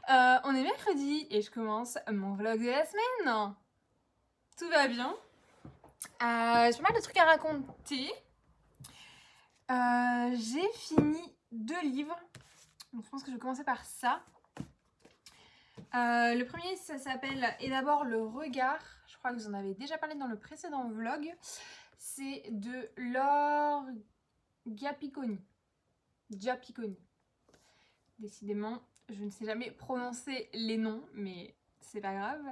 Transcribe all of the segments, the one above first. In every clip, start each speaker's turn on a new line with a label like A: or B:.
A: On est mercredi et je commence mon vlog de la semaine. Tout va bien. J'ai pas mal de trucs à raconter. J'ai fini 2 livres. Donc je pense que je vais commencer par ça. Le premier, ça s'appelle Et d'abord le regard. Je crois que vous en avez déjà parlé dans le précédent vlog. C'est de Laure Giapiconi. Giapiconi. Décidément, je ne sais jamais prononcer les noms, mais c'est pas grave.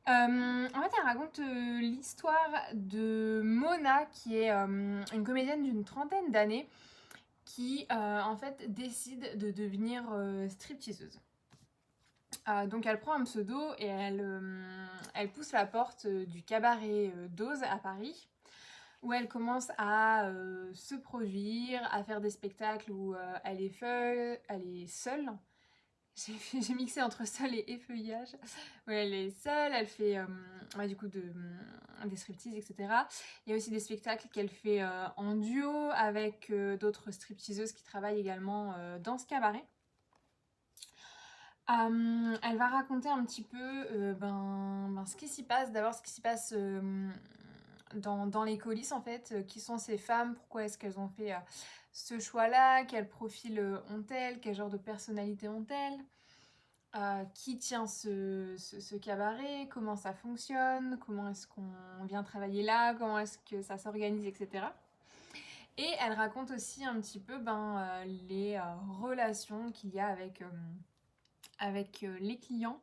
A: En fait, elle raconte l'histoire de Mona, qui est une comédienne d'une trentaine d'années, qui en fait décide de devenir stripteaseuse. Donc elle prend un pseudo et elle pousse la porte du cabaret d'Oz à Paris, où elle commence à se produire, à faire des spectacles où elle est seule. J'ai mixé entre seule et effeuillage. Ouais, elle est seule, elle fait du coup des striptease, etc. Il y a aussi des spectacles qu'elle fait en duo avec d'autres stripteaseuses qui travaillent également dans ce cabaret. Elle va raconter un petit peu ce qui s'y passe, d'abord ce qui s'y passe dans les coulisses en fait, qui sont ces femmes, pourquoi est-ce qu'elles ont fait ce choix-là, quel profil ont-elles, quel genre de personnalité ont-elles, qui tient ce cabaret, comment ça fonctionne, comment est-ce qu'on vient travailler là, comment est-ce que ça s'organise, etc. Et elle raconte aussi un petit peu les relations qu'il y a avec les clients,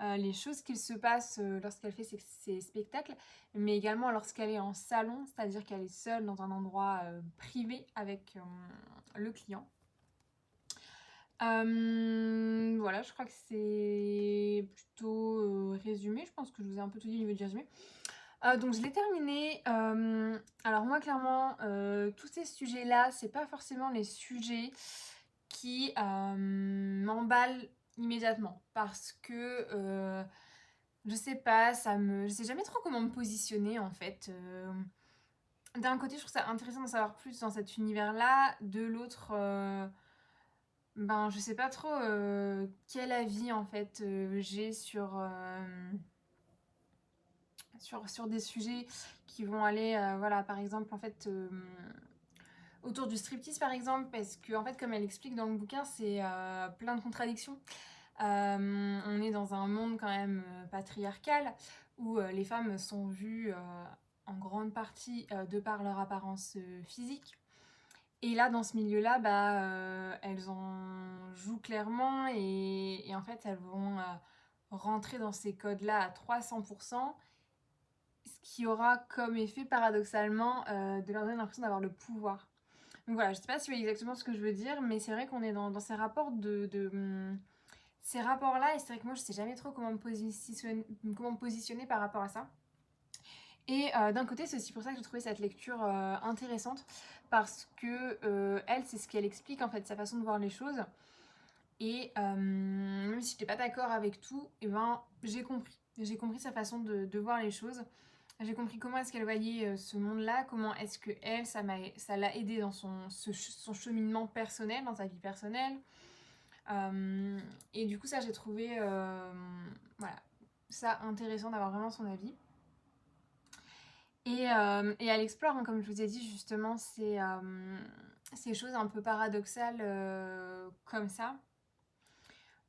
A: les choses qui se passent lorsqu'elle fait ses spectacles, mais également lorsqu'elle est en salon, c'est-à-dire qu'elle est seule dans un endroit privé avec le client. Voilà, je crois que c'est plutôt résumé. Je pense que je vous ai un peu tout dit au niveau du résumé. Donc je l'ai terminé. Alors moi clairement, tous ces sujets-là, c'est pas forcément les sujets qui m'emballent immédiatement, parce que je sais pas, je sais jamais trop comment me positionner en fait. D'un côté, je trouve ça intéressant d'en savoir plus dans cet univers-là, de l'autre, je sais pas trop quel avis en fait j'ai sur des sujets qui vont aller, voilà, par exemple, en fait, autour du striptease, par exemple, parce que, en fait, comme elle explique dans le bouquin, c'est plein de contradictions. On est dans un monde quand même patriarcal, où les femmes sont vues en grande partie de par leur apparence physique. Et là, dans ce milieu-là, elles en jouent clairement et en fait, elles vont rentrer dans ces codes-là à 300%, ce qui aura comme effet paradoxalement de leur donner l'impression d'avoir le pouvoir. Donc voilà, je sais pas si vous voyez exactement ce que je veux dire, mais c'est vrai qu'on est dans ces rapports ces rapports-là, et c'est vrai que moi je sais jamais trop comment me positionner par rapport à ça. Et d'un côté, c'est aussi pour ça que j'ai trouvé cette lecture intéressante, parce que elle, c'est ce qu'elle explique en fait, sa façon de voir les choses. Et même si je n'étais pas d'accord avec tout, et j'ai compris. J'ai compris sa façon de voir les choses. J'ai compris comment est-ce qu'elle voyait ce monde-là, comment est-ce que elle, ça l'a aidé dans son cheminement personnel, dans sa vie personnelle. Et du coup, ça, j'ai trouvé voilà, ça intéressant d'avoir vraiment son avis. Et elle explore, hein, comme je vous ai dit justement, ces choses un peu paradoxales comme ça.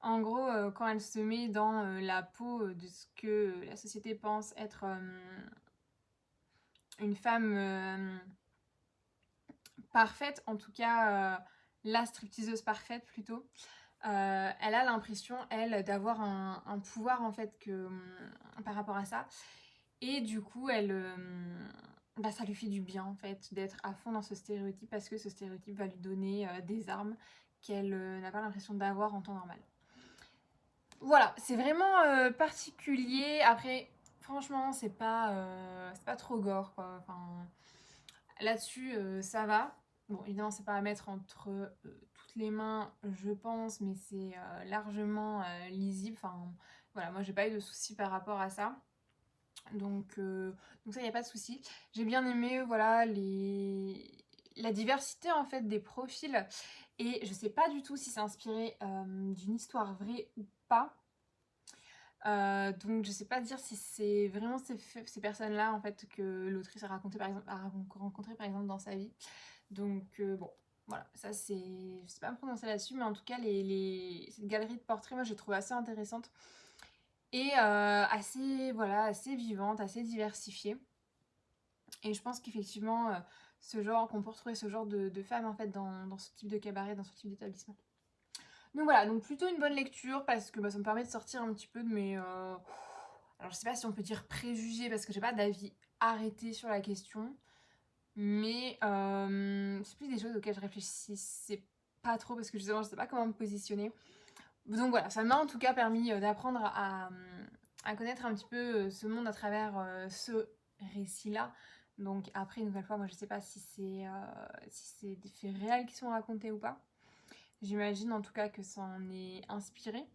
A: En gros, quand elle se met dans la peau de ce que la société pense être une femme parfaite, en tout cas la stripteaseuse parfaite plutôt, elle a l'impression, elle, d'avoir un pouvoir en fait par rapport à ça. Et du coup, ça lui fait du bien en fait d'être à fond dans ce stéréotype, parce que ce stéréotype va lui donner des armes qu'elle n'a pas l'impression d'avoir en temps normal. Voilà, c'est vraiment particulier. Après, franchement, c'est pas trop gore quoi. Enfin, là-dessus, ça va. Bon, évidemment, c'est pas à mettre entre toutes les mains, je pense, mais c'est largement lisible. Enfin, voilà, moi j'ai pas eu de soucis par rapport à ça. Donc ça, il n'y a pas de souci. J'ai bien aimé, voilà, la diversité en fait des profils Et je sais pas du tout si c'est inspiré d'une histoire vraie ou pas. Donc je sais pas dire si c'est vraiment ces personnes-là en fait que l'autrice a raconté par exemple, a rencontré par exemple dans sa vie. Donc bon, voilà, ça c'est... Je sais pas me prononcer là-dessus, mais en tout cas cette galerie de portraits, moi j'ai trouvé assez intéressante. Et assez, voilà, assez vivante, assez diversifiée. Et je pense qu'effectivement, qu'on peut retrouver ce genre de femmes en fait dans ce type de cabaret, dans ce type d'établissement. Donc voilà, donc plutôt une bonne lecture parce que ça me permet de sortir un petit peu de mes... Alors je sais pas si on peut dire préjugés parce que j'ai pas d'avis arrêté sur la question. Mais c'est plus des choses auxquelles je réfléchissais pas trop parce que justement je sais pas comment me positionner. Donc voilà, ça m'a en tout cas permis d'apprendre à connaître un petit peu ce monde à travers ce récit-là. Donc après, une nouvelle fois, moi je sais pas si c'est des faits réels qui sont racontés ou pas. J'imagine en tout cas que ça en est inspiré.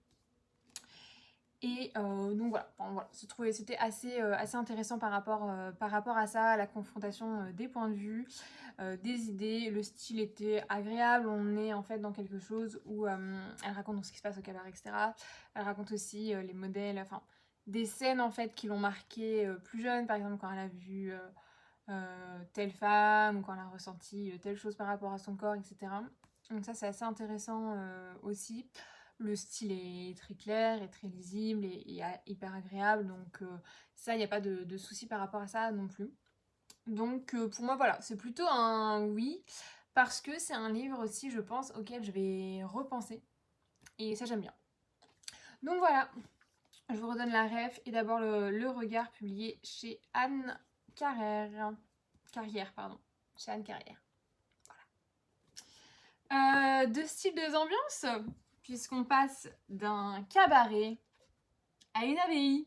A: Et donc voilà, enfin, voilà. C'était assez intéressant par rapport à ça, à la confrontation des points de vue, des idées. Le style était agréable, on est en fait dans quelque chose où elle raconte donc ce qui se passe au cabaret, etc. Elle raconte aussi les modèles, enfin des scènes en fait qui l'ont marquée plus jeune, par exemple quand elle a vu telle femme ou quand elle a ressenti telle chose par rapport à son corps, etc. Donc ça c'est assez intéressant aussi. Le style est très clair et très lisible et hyper agréable, donc ça, il n'y a pas de souci par rapport à ça non plus. Donc pour moi, voilà, c'est plutôt un oui, parce que c'est un livre aussi, je pense, auquel je vais repenser, et ça j'aime bien. Donc voilà, je vous redonne la ref, et d'abord le regard publié chez Anne Carrière. Carrière, pardon. Chez Anne Carrière. Voilà. Deux styles, deux ambiances, puisqu'on passe d'un cabaret à une abbaye.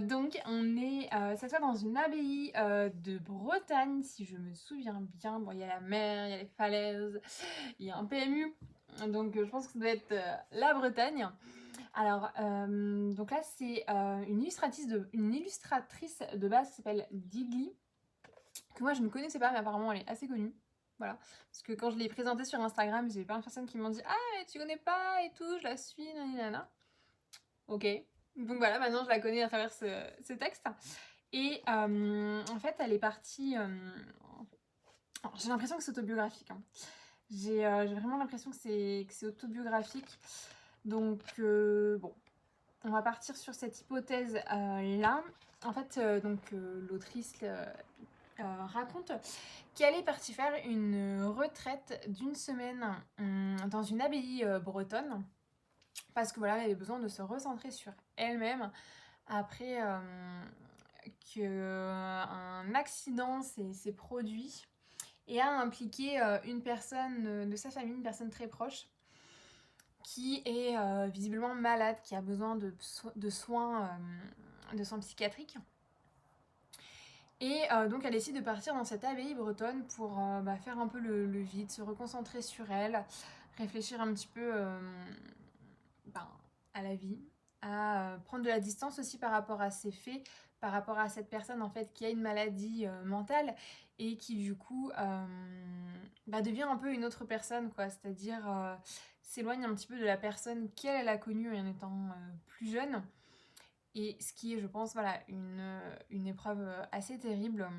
A: Donc on est cette fois dans une abbaye de Bretagne, si je me souviens bien. Bon, il y a la mer, il y a les falaises, il y a un PMU, donc je pense que ça doit être la Bretagne. Alors, donc là c'est une illustratrice de base qui s'appelle Digli, que moi je ne connaissais pas, mais apparemment elle est assez connue. Voilà, parce que quand je l'ai présentée sur Instagram, j'ai plein de personnes qui m'ont dit ah mais tu connais pas et tout, je la suis, nanana. Ok, donc voilà, maintenant je la connais à travers ce texte. Et en fait, elle est partie. J'ai l'impression que c'est autobiographique. Hein. J'ai vraiment l'impression que c'est autobiographique. Donc, bon, on va partir sur cette hypothèse là. En fait, l'autrice raconte qu'elle est partie faire une retraite d'une semaine dans une abbaye bretonne. Parce que voilà, elle avait besoin de se recentrer sur elle-même après qu'un accident s'est produit et a impliqué une personne de sa famille, une personne très proche, qui est visiblement malade, qui a besoin de soins psychiatriques. Et donc elle décide de partir dans cette abbaye bretonne pour faire un peu le vide, se reconcentrer sur elle, réfléchir un petit peu à la vie, à prendre de la distance aussi par rapport à ses faits, par rapport à cette personne en fait qui a une maladie mentale et qui du coup devient un peu une autre personne quoi, c'est-à-dire s'éloigne un petit peu de la personne qu'elle a connue en étant plus jeune. Et ce qui est, je pense, voilà, une épreuve assez terrible.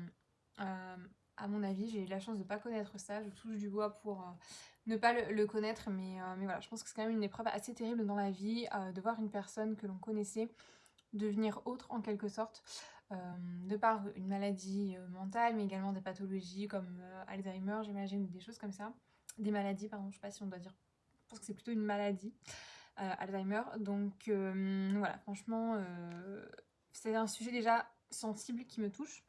A: À mon avis, j'ai eu la chance de ne pas connaître ça. Je touche du bois pour ne pas le connaître. Mais voilà, je pense que c'est quand même une épreuve assez terrible dans la vie de voir une personne que l'on connaissait devenir autre en quelque sorte. De par une maladie mentale, mais également des pathologies comme Alzheimer, j'imagine, ou des choses comme ça. Des maladies, pardon, je sais pas si on doit dire. Je pense que c'est plutôt une maladie. Alzheimer. Donc voilà, franchement, c'est un sujet déjà sensible qui me touche.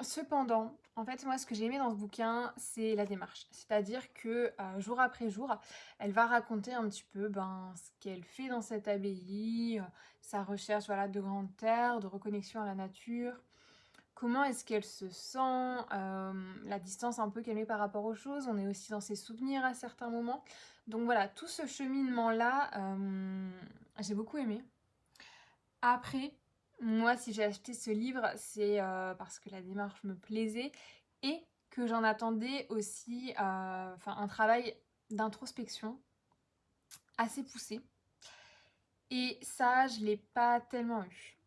A: Cependant, en fait, moi, ce que j'ai aimé dans ce bouquin, c'est la démarche. C'est-à-dire que jour après jour, elle va raconter un petit peu ce qu'elle fait dans cette abbaye, sa recherche voilà, de grande terre, de reconnexion à la nature. Comment est-ce qu'elle se sent, la distance un peu qu'elle met par rapport aux choses. On est aussi dans ses souvenirs à certains moments. Donc voilà, tout ce cheminement-là, j'ai beaucoup aimé. Après, moi, si j'ai acheté ce livre, c'est parce que la démarche me plaisait et que j'en attendais aussi un travail d'introspection assez poussé. Et ça, je l'ai pas tellement eu.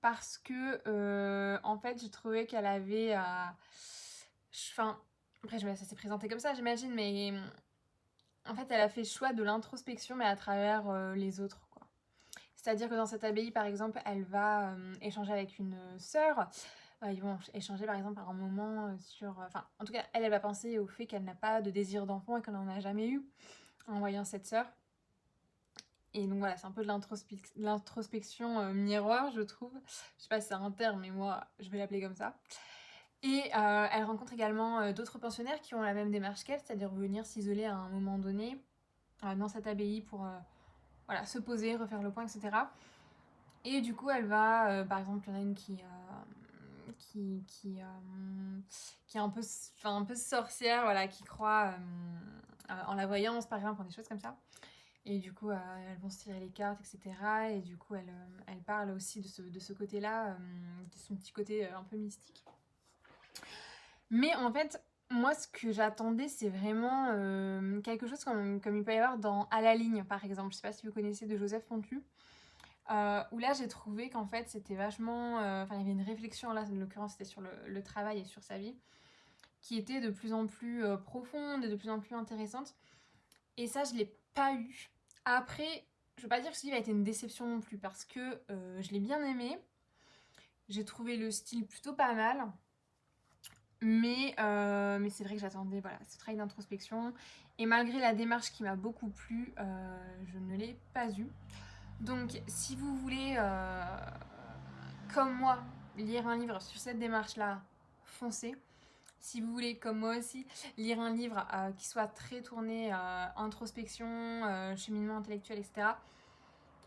A: Parce que, en fait, j'ai trouvé qu'elle avait... Enfin, après, ça s'est présenté comme ça, j'imagine, mais en fait, elle a fait le choix de l'introspection, mais à travers les autres, quoi. C'est-à-dire que dans cette abbaye, par exemple, elle va échanger avec une sœur. Ils vont échanger, par exemple, par un moment sur... Enfin, en tout cas, elle va penser au fait qu'elle n'a pas de désir d'enfant et qu'elle n'en a jamais eu en voyant cette sœur. Et donc voilà, c'est un peu de l'introspection miroir, je trouve. Je sais pas si c'est un terme, mais moi, je vais l'appeler comme ça. Et elle rencontre également d'autres pensionnaires qui ont la même démarche qu'elle, c'est-à-dire venir s'isoler à un moment donné dans cette abbaye pour voilà, se poser, refaire le point, etc. Et du coup, elle va, par exemple, il y en a une qui est un peu sorcière, voilà, qui croit en la voyance, par exemple, des choses comme ça. Et du coup, elles vont se tirer les cartes, etc. Et du coup, elle parle aussi de ce côté-là, de son petit côté un peu mystique. Mais en fait, moi, ce que j'attendais, c'est vraiment quelque chose comme il peut y avoir dans À la ligne, par exemple. Je sais pas si vous connaissez, de Joseph Pontu. Où là, j'ai trouvé qu'en fait, c'était vachement... Enfin, il y avait une réflexion, là, en l'occurrence, c'était sur le travail et sur sa vie, qui était de plus en plus profonde et de plus en plus intéressante. Et ça, je l'ai pas eu. Après, je veux pas dire que ce livre a été une déception non plus, parce que je l'ai bien aimé. J'ai trouvé le style plutôt pas mal. Mais c'est vrai que j'attendais voilà, ce travail d'introspection. Et malgré la démarche qui m'a beaucoup plu, je ne l'ai pas eu. Donc, si vous voulez, comme moi, lire un livre sur cette démarche-là, foncez. Si vous voulez, comme moi aussi, lire un livre qui soit très tourné introspection, cheminement intellectuel, etc.,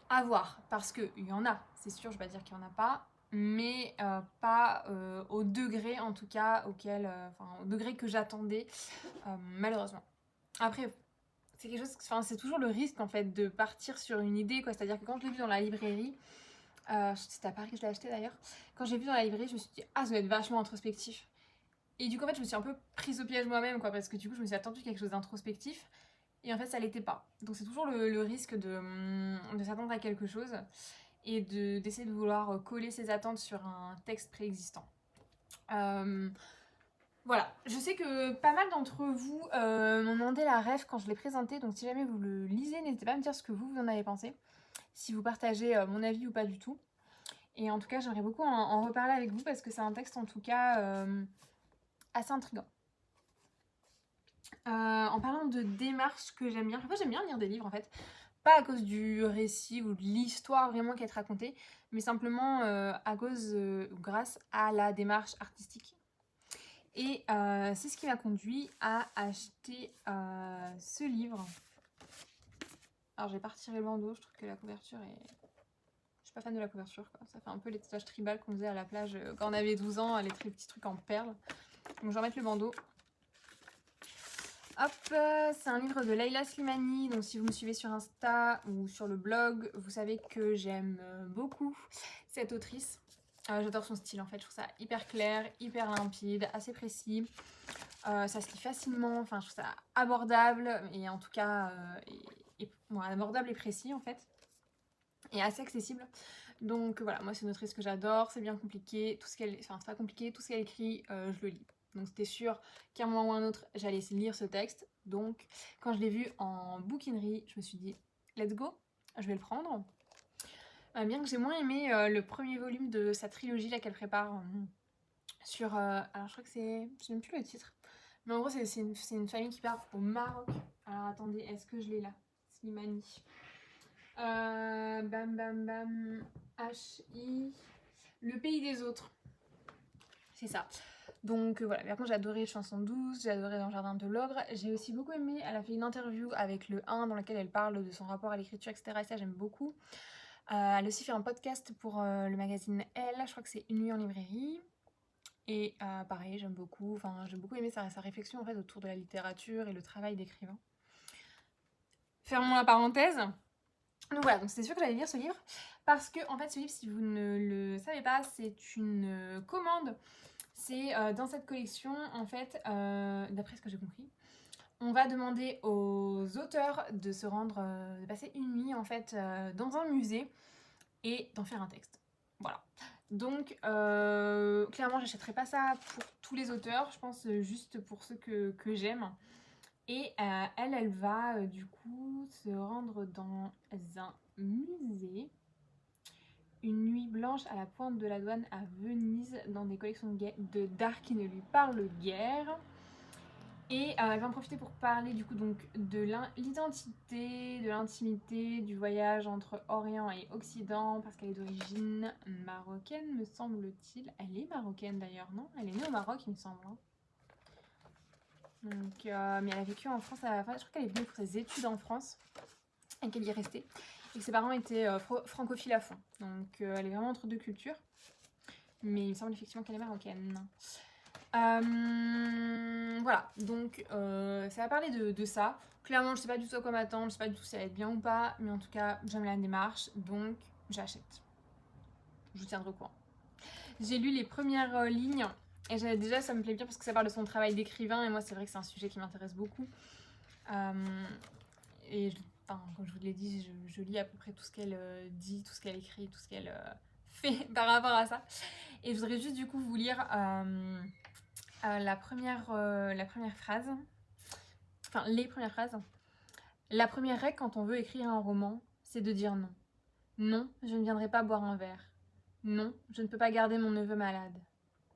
A: à voir. Parce qu'il y en a, c'est sûr, je ne vais pas dire qu'il n'y en a pas, mais pas au degré, en tout cas, au degré que j'attendais, malheureusement. Après, c'est quelque chose, c'est toujours le risque, en fait, de partir sur une idée, quoi. C'est-à-dire que quand je l'ai vu dans la librairie, c'était à Paris que je l'ai acheté d'ailleurs, quand j'ai vu dans la librairie, je me suis dit, ah, ça doit être vachement introspectif. Et du coup, en fait, je me suis un peu prise au piège moi-même, quoi, parce que du coup, je me suis attendue à quelque chose d'introspectif, et en fait, ça l'était pas. Donc, c'est toujours le risque de s'attendre à quelque chose et d'essayer de vouloir coller ses attentes sur un texte préexistant. Voilà, je sais que pas mal d'entre vous m'ont demandé la ref quand je l'ai présenté, donc si jamais vous le lisez, n'hésitez pas à me dire ce que vous en avez pensé, si vous partagez mon avis ou pas du tout. Et en tout cas, j'aimerais beaucoup en reparler avec vous parce que c'est un texte en tout cas assez intriguant. En parlant de démarche que j'aime bien, parfois j'aime bien lire des livres en fait, pas à cause du récit ou de l'histoire vraiment qui est racontée, mais simplement à cause ou grâce à la démarche artistique. Et c'est ce qui m'a conduit à acheter ce livre. Alors j'ai pas retiré le bandeau, je trouve que la couverture est... Je suis pas fan de la couverture, quoi. Ça fait un peu les tatouages tribales qu'on faisait à la plage quand on avait 12 ans, les petits trucs en perles. Donc je vais remettre le bandeau. Hop, c'est un livre de Leila Slimani, donc si vous me suivez sur Insta ou sur le blog, vous savez que j'aime beaucoup cette autrice. J'adore son style en fait, je trouve ça hyper clair, hyper limpide, assez précis. Ça se lit facilement, enfin je trouve ça abordable et en tout cas abordable et précis en fait. Et assez accessible. Donc voilà, moi c'est une autrice que j'adore, c'est bien compliqué, c'est pas compliqué, tout ce qu'elle écrit, je le lis. Donc c'était sûr qu'à un moment ou un autre, j'allais lire ce texte. Donc quand je l'ai vu en bouquinerie, je me suis dit, let's go, je vais le prendre. Bien que j'ai moins aimé le premier volume de sa trilogie là qu'elle prépare sur... alors je crois que c'est... Je sais même plus le titre. Mais en gros c'est une famille qui part au Maroc. Alors attendez, est-ce que je l'ai là? Slimani. Bam bam bam. H.I. Le pays des autres. C'est ça. Donc voilà, par contre j'ai adoré Chanson douce, j'ai adoré Dans le jardin de l'ogre. J'ai aussi beaucoup aimé, elle a fait une interview avec le 1 dans laquelle elle parle de son rapport à l'écriture, etc. Et ça j'aime beaucoup. Elle a aussi fait un podcast pour le magazine Elle, je crois que c'est Une nuit en librairie. Et pareil, j'aime beaucoup, j'ai beaucoup aimé sa réflexion en fait autour de la littérature et le travail d'écrivain. Fermons la parenthèse. Donc voilà, donc c'était sûr que j'allais lire ce livre parce que en fait ce livre, si vous ne le savez pas, c'est une commande C'est dans cette collection, en fait, d'après ce que j'ai compris, on va demander aux auteurs de se rendre, de passer une nuit en fait dans un musée et d'en faire un texte. Voilà. Donc, clairement, j'achèterai pas ça pour tous les auteurs, je pense juste pour ceux que j'aime. Et elle va du coup se rendre dans un musée. Une nuit blanche à la pointe de la douane à Venise, dans des collections d'art qui ne lui parlent guère. Et elle va en profiter pour parler du coup donc de l'identité, de l'intimité, du voyage entre Orient et Occident, parce qu'elle est d'origine marocaine, me semble-t-il. Elle est marocaine d'ailleurs, non? Elle est née au Maroc, il me semble. Hein. Donc, mais elle a vécu en France, je crois qu'elle est venue pour ses études en France, et qu'elle y est restée. Et que ses parents étaient francophiles à fond. Donc elle est vraiment entre deux cultures. Mais il me semble effectivement qu'elle est marocaine. Voilà, donc ça va parler de ça. Clairement, je sais pas du tout à quoi m'attendre, je sais pas du tout si ça va être bien ou pas, mais en tout cas, j'aime la démarche, donc j'achète. Je vous tiendrai au courant. J'ai lu les premières lignes, et déjà, ça me plaît bien parce que ça parle de son travail d'écrivain, et moi, c'est vrai que c'est un sujet qui m'intéresse beaucoup. Et comme je vous l'ai dit, je lis à peu près tout ce qu'elle dit, tout ce qu'elle écrit, tout ce qu'elle fait par rapport à ça. Et je voudrais juste du coup vous lire la première phrase, enfin les premières phrases. La première règle quand on veut écrire un roman, c'est de dire non. Non, je ne viendrai pas boire un verre. Non, je ne peux pas garder mon neveu malade.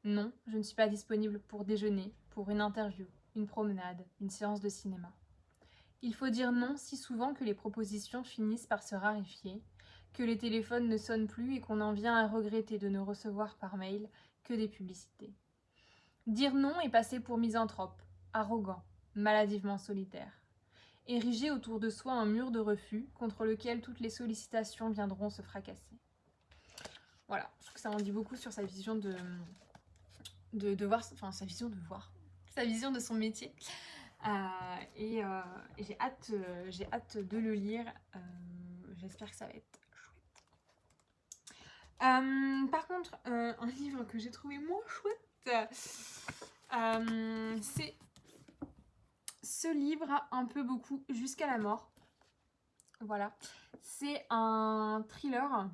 A: Non, je ne suis pas disponible pour déjeuner, pour une interview, une promenade, une séance de cinéma. Il faut dire non si souvent que les propositions finissent par se raréfier, que les téléphones ne sonnent plus et qu'on en vient à regretter de ne recevoir par mail que des publicités. Dire non est passer pour misanthrope, arrogant, maladivement solitaire. Ériger autour de soi un mur de refus contre lequel toutes les sollicitations viendront se fracasser. Voilà, je trouve que ça en dit beaucoup sur sa vision de voir, enfin sa vision de son métier. Et j'ai hâte de le lire. J'espère que ça va être chouette. Par contre, un livre que j'ai trouvé moins chouette, c'est ce livre, un peu beaucoup, Jusqu'à la mort. Voilà. C'est un thriller.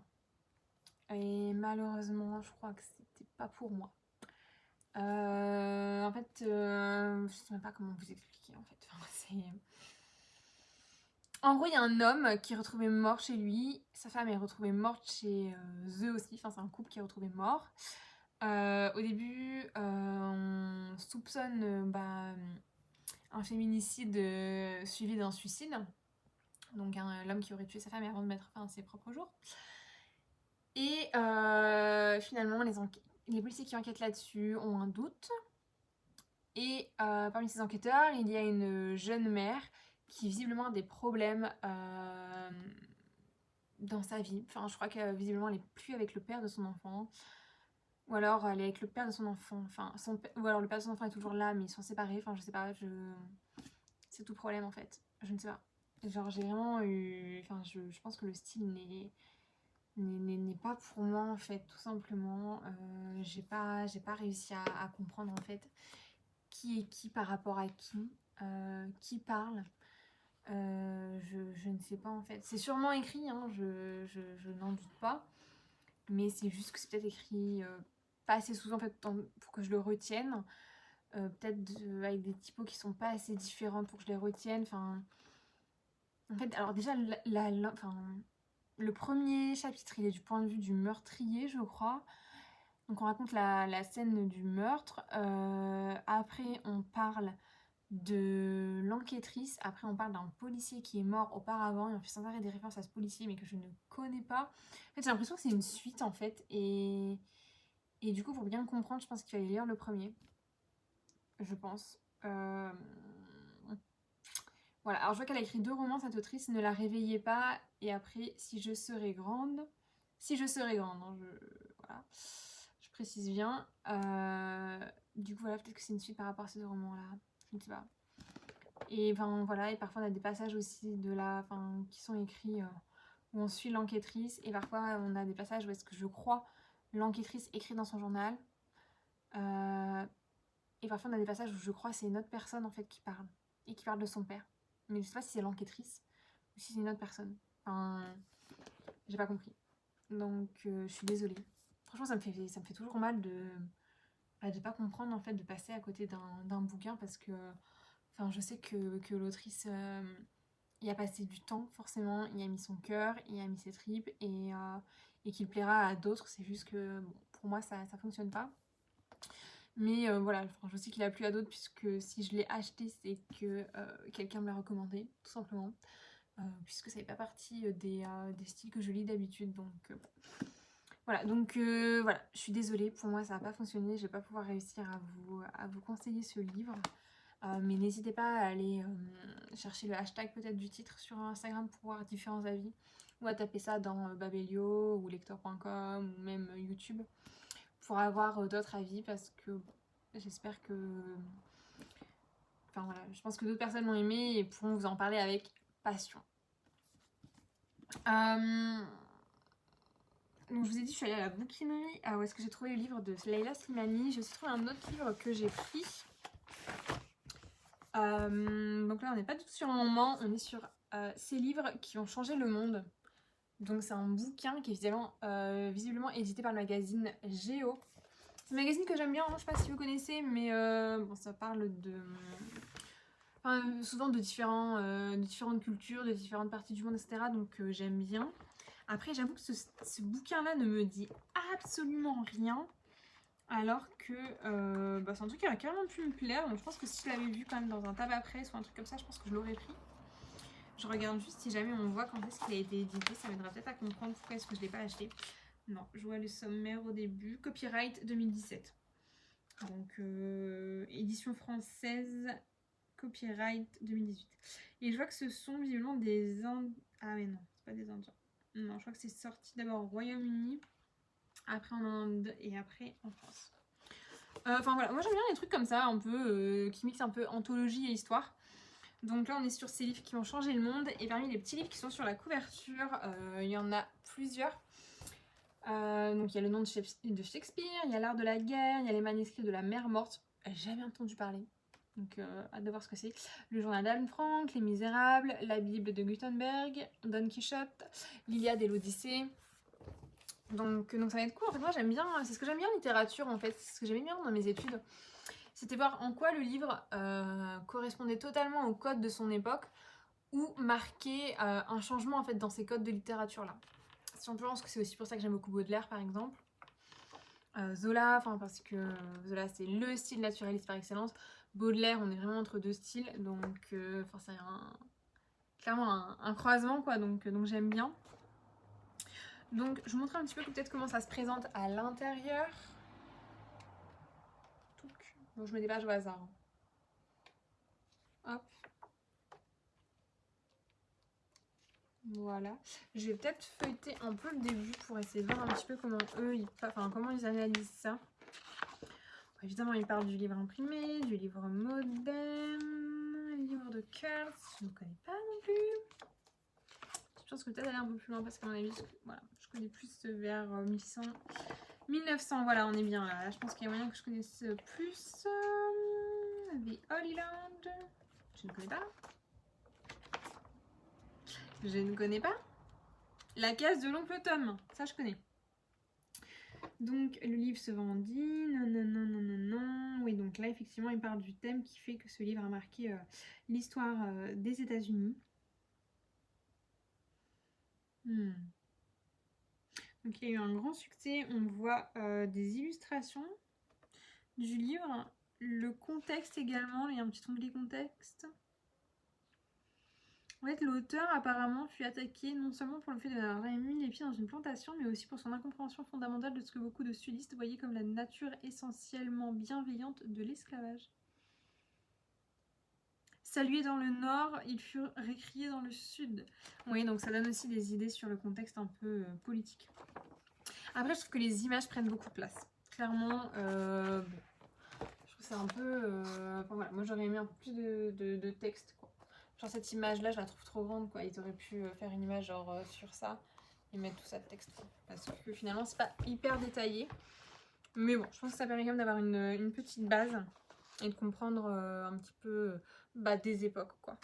A: Et malheureusement, je crois que c'était pas pour moi. En fait, je sais même pas comment vous expliquer en fait. Enfin, en gros, il y a un homme qui est retrouvé mort chez lui. Sa femme est retrouvée morte chez eux aussi. Enfin, c'est un couple qui est retrouvé mort. Au début, on soupçonne un féminicide suivi d'un suicide. Donc l'homme qui aurait tué sa femme avant de mettre fin à ses propres jours. Et finalement, les policiers qui enquêtent là-dessus ont un doute. Et parmi ces enquêteurs, il y a une jeune mère qui visiblement a des problèmes dans sa vie. Enfin, je crois que visiblement elle n'est plus avec le père de son enfant. Ou alors elle est avec le père de son enfant. Enfin, ou alors le père de son enfant est toujours là, mais ils sont séparés. Enfin, je sais pas. C'est tout problème en fait. Je ne sais pas. Genre, j'ai vraiment eu. Enfin, je pense que le style n'est pas pour moi en fait, tout simplement. J'ai pas réussi à comprendre en fait qui est qui par rapport à qui parle. Je ne sais pas en fait. C'est sûrement écrit, hein, je n'en doute pas. Mais c'est juste que c'est peut-être écrit pas assez souvent en fait, pour que je le retienne. Peut-être avec des typos qui sont pas assez différents pour que je les retienne. Enfin, en fait, alors déjà, le premier chapitre, il est du point de vue du meurtrier, je crois. Donc on raconte la scène du meurtre. Après, on parle de l'enquêtrice. Après, on parle d'un policier qui est mort auparavant. Et on fait sans arrêt des références à ce policier, mais que je ne connais pas. En fait, j'ai l'impression que c'est une suite, en fait. Et du coup, pour bien comprendre, je pense qu'il fallait lire le premier. Je pense. Voilà, alors je vois qu'elle a écrit 2 romans, cette autrice, Ne la réveillez pas, et après, Si je serais grande. Si je serais grande, hein, voilà. Je précise bien. Du coup, voilà, peut-être que c'est une suite par rapport à ces 2 romans-là. Je ne sais pas. Et enfin, voilà, et parfois on a des passages aussi qui sont écrits où on suit l'enquêtrice, et parfois on a des passages où est-ce que je crois l'enquêtrice écrit dans son journal. Et parfois on a des passages où je crois que c'est une autre personne en fait qui parle. Et qui parle de son père. Mais je sais pas si c'est l'enquêtrice ou si c'est une autre personne. Enfin, j'ai pas compris. Donc je suis désolée. Franchement ça me fait toujours mal de pas comprendre en fait, de passer à côté d'un bouquin parce que enfin, je sais que l'autrice y a passé du temps forcément, il a mis son cœur, il a mis ses tripes et qu'il plaira à d'autres. C'est juste que bon, pour moi ça fonctionne pas. Mais voilà, enfin, je sais qu'il a plu à d'autres puisque si je l'ai acheté c'est que quelqu'un me l'a recommandé tout simplement. Puisque ça fait pas partie des styles que je lis d'habitude donc voilà, donc voilà, je suis désolée, pour moi ça n'a pas fonctionné, je vais pas pouvoir réussir à vous conseiller ce livre. Mais n'hésitez pas à aller chercher le hashtag peut-être du titre sur Instagram pour voir différents avis. Ou à taper ça dans Babelio ou lecteur.com ou même YouTube pour avoir d'autres avis parce que bon, j'espère que... Enfin voilà, je pense que d'autres personnes l'ont aimé et pourront vous en parler avec passion. Donc je vous ai dit, je suis allée à la bouquinerie où est-ce que j'ai trouvé le livre de Leila Slimani. J'ai aussi trouvé un autre livre que j'ai pris. Donc là on n'est pas du tout sur un moment, on est sur ces livres qui ont changé le monde. Donc c'est un bouquin qui est visiblement édité par le magazine Géo. C'est un magazine que j'aime bien, hein, je sais pas si vous connaissez, mais bon, ça parle de... Enfin, souvent de différentes cultures, de différentes parties du monde, etc. Donc j'aime bien. Après j'avoue que ce bouquin-là ne me dit absolument rien. Alors que c'est un truc qui a carrément pu me plaire. Donc je pense que si je l'avais vu quand même dans un tabac presse ou un truc comme ça, je pense que je l'aurais pris. Je regarde juste si jamais on voit quand est-ce qu'il a été édité. Ça m'aidera peut-être à comprendre pourquoi est-ce que je ne l'ai pas acheté. Non, je vois le sommaire au début. Copyright 2017. Donc édition française, copyright 2018. Et je vois que ce sont visiblement des Indiens. Ah mais non, c'est pas des Indiens. Non, je crois que c'est sorti d'abord au Royaume-Uni, après en Inde et après en France. Enfin voilà, moi j'aime bien les trucs comme ça, un peu qui mixent un peu anthologie et histoire. Donc là on est sur ces livres qui ont changé le monde et parmi les petits livres qui sont sur la couverture, il y en a plusieurs. Donc il y a le nom de Shakespeare, il y a l'art de la guerre, il y a les manuscrits de la mer morte. J'ai jamais entendu parler. Donc hâte de voir ce que c'est. Le journal d'Anne Frank, Les Misérables, la Bible de Gutenberg, Don Quichotte, l'Iliade et l'Odyssée. Donc ça va être cool. En fait, moi j'aime bien, c'est ce que j'aime bien en littérature en fait, c'est ce que j'aimais bien dans mes études. C'était voir en quoi le livre correspondait totalement au code de son époque ou marquait un changement en fait dans ces codes de littérature là. Je pense que c'est aussi pour ça que j'aime beaucoup Baudelaire par exemple. Zola, enfin parce que Zola c'est le style naturaliste par excellence. Baudelaire on est vraiment entre deux styles donc c'est clairement un croisement quoi donc j'aime bien. Donc je vous montre un petit peu peut-être comment ça se présente à l'intérieur. Bon, je mets des pages au hasard. Hop. Voilà. Je vais peut-être feuilleter un peu le début pour essayer de voir un petit peu comment comment ils analysent ça. Évidemment, ils parlent du livre imprimé, du livre moderne, livre de Kurtz. Je ne connais pas non plus. Je pense que peut-être aller un peu plus loin parce qu'à mon avis, voilà, je connais plus vers 1100, 1900. Voilà, on est bien là. Je pense qu'il y a moyen que je connaisse plus. The Holy Land. Je ne connais pas. Je ne connais pas. La case de l'oncle Tom. Ça, je connais. Donc, le livre se vendit. Non. Oui, donc là, effectivement, il parle du thème qui fait que ce livre a marqué l'histoire des États-Unis. Donc, il y a eu un grand succès. On voit des illustrations du livre. Le contexte également. Il y a un petit onglet contexte. En fait, l'auteur apparemment fut attaqué non seulement pour le fait d'avoir mis les pieds dans une plantation, mais aussi pour son incompréhension fondamentale de ce que beaucoup de sudistes voyaient comme la nature essentiellement bienveillante de l'esclavage. Salué dans le nord, il fut récrié dans le sud. Oui, donc ça donne aussi des idées sur le contexte un peu politique. Après, je trouve que les images prennent beaucoup de place. Clairement, bon, je trouve ça un peu... voilà, moi j'aurais aimé un peu plus de texte, quoi. Genre cette image là je la trouve trop grande quoi, ils auraient pu faire une image genre sur ça et mettre tout ça de texte parce que finalement c'est pas hyper détaillé. Mais bon, je pense que ça permet quand même d'avoir une petite base et de comprendre un petit peu des époques, quoi.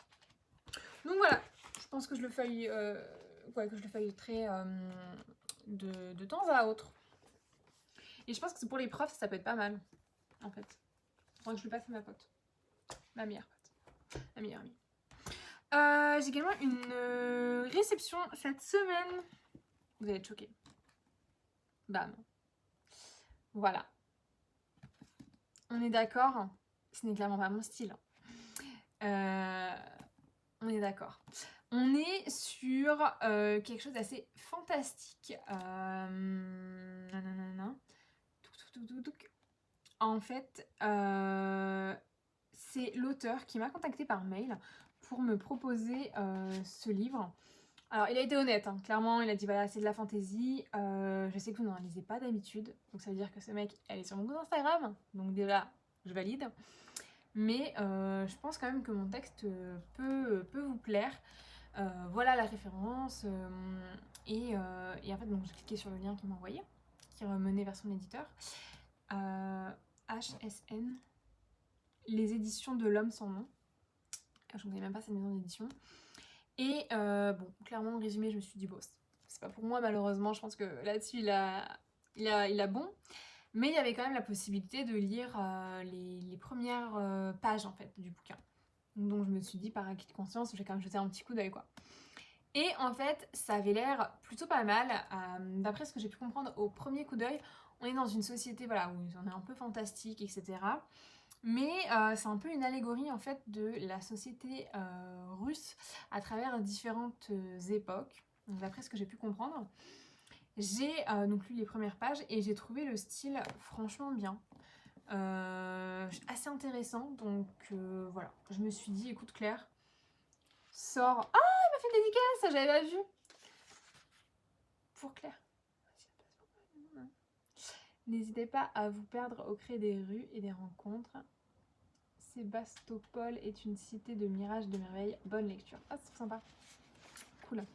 A: Donc voilà, je pense que je le feuilleterai de temps à autre. Et je pense que pour les profs, ça peut être pas mal, en fait. Faudrait que je le passe à ma pote. Ma meilleure pote. Ma meilleure amie. J'ai également une réception cette semaine. Vous allez être choqués. Bam. Voilà. On est d'accord. Ce n'est clairement pas mon style. On est d'accord. On est sur quelque chose d'assez fantastique. En fait, c'est l'auteur qui m'a contacté par mail pour me proposer ce livre. Alors, il a été honnête, hein. Clairement, il a dit voilà, c'est de la fantaisie. Je sais que vous n'en lisez pas d'habitude, donc ça veut dire que ce mec, elle est sur mon compte Instagram, donc déjà, je valide. Mais je pense quand même que mon texte peut vous plaire. Voilà la référence. Et en fait, donc j'ai cliqué sur le lien qu'il m'a envoyé, qui remenait vers son éditeur. HSN, les éditions de l'homme sans nom. Je ne connais même pas cette maison d'édition. Et bon, clairement, en résumé, je me suis dit, bon, c'est pas pour moi, malheureusement. Je pense que là-dessus, il a bon. Mais il y avait quand même la possibilité de lire les premières pages, en fait, du bouquin. Donc je me suis dit, par acquis de conscience, je vais quand même jeter un petit coup d'œil, quoi. Et en fait, ça avait l'air plutôt pas mal. D'après ce que j'ai pu comprendre au premier coup d'œil, on est dans une société voilà, où on est un peu fantastique, etc. Mais c'est un peu une allégorie en fait de la société russe à travers différentes époques. D'après ce que j'ai pu comprendre, j'ai donc lu les premières pages et j'ai trouvé le style franchement bien. Assez intéressant, donc voilà. Je me suis dit, écoute Claire, sors... Ah, il m'a fait une dédicace, ça j'avais pas vu. Pour Claire. N'hésitez pas à vous perdre au gré des rues et des rencontres. Sébastopol est une cité de mirages et de merveilles. Bonne lecture. Ah, c'est sympa. Cool.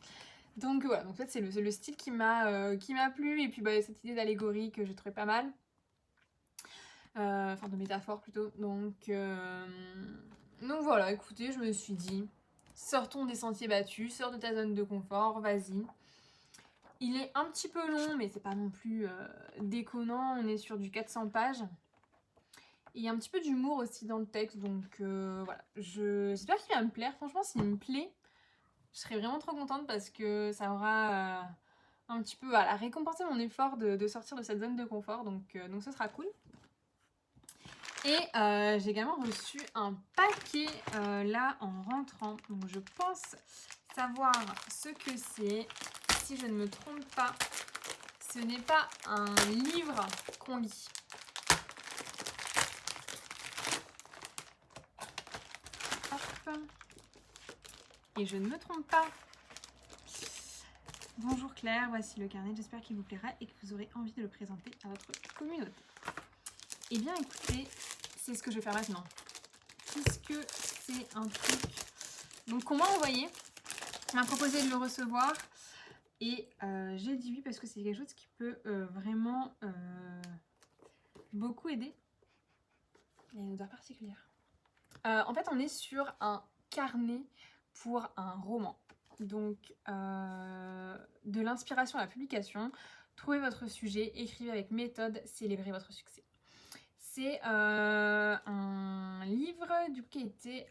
A: Donc voilà, donc en fait c'est le style qui m'a plu et puis cette idée d'allégorie que j'ai trouvé pas mal. Enfin de métaphore plutôt. Donc voilà, écoutez, je me suis dit, sortons des sentiers battus, sors de ta zone de confort, vas-y. Il est un petit peu long, mais c'est pas non plus déconnant. On est sur du 400 pages. Il y a un petit peu d'humour aussi dans le texte, donc voilà. J'espère qu'il va me plaire. Franchement, s'il me plaît, je serais vraiment trop contente parce que ça aura un petit peu récompensé mon effort de sortir de cette zone de confort, donc ce sera cool. Et j'ai également reçu un paquet là en rentrant, donc je pense savoir ce que c'est. Si je ne me trompe pas, ce n'est pas un livre qu'on lit. Hop. Et je ne me trompe pas. Bonjour Claire, voici le carnet, j'espère qu'il vous plaira et que vous aurez envie de le présenter à votre communauté. Eh bien écoutez, c'est ce que je vais faire maintenant. Puisque c'est un truc donc qu'on m'a envoyé, on m'a proposé de le recevoir et j'ai dit oui parce que c'est quelque chose qui peut vraiment beaucoup aider. Il y a une odeur particulière. En fait, on est sur un carnet pour un roman. Donc, de l'inspiration à la publication, trouvez votre sujet, écrivez avec méthode, célébrez votre succès. C'est un livre du coup, qui a été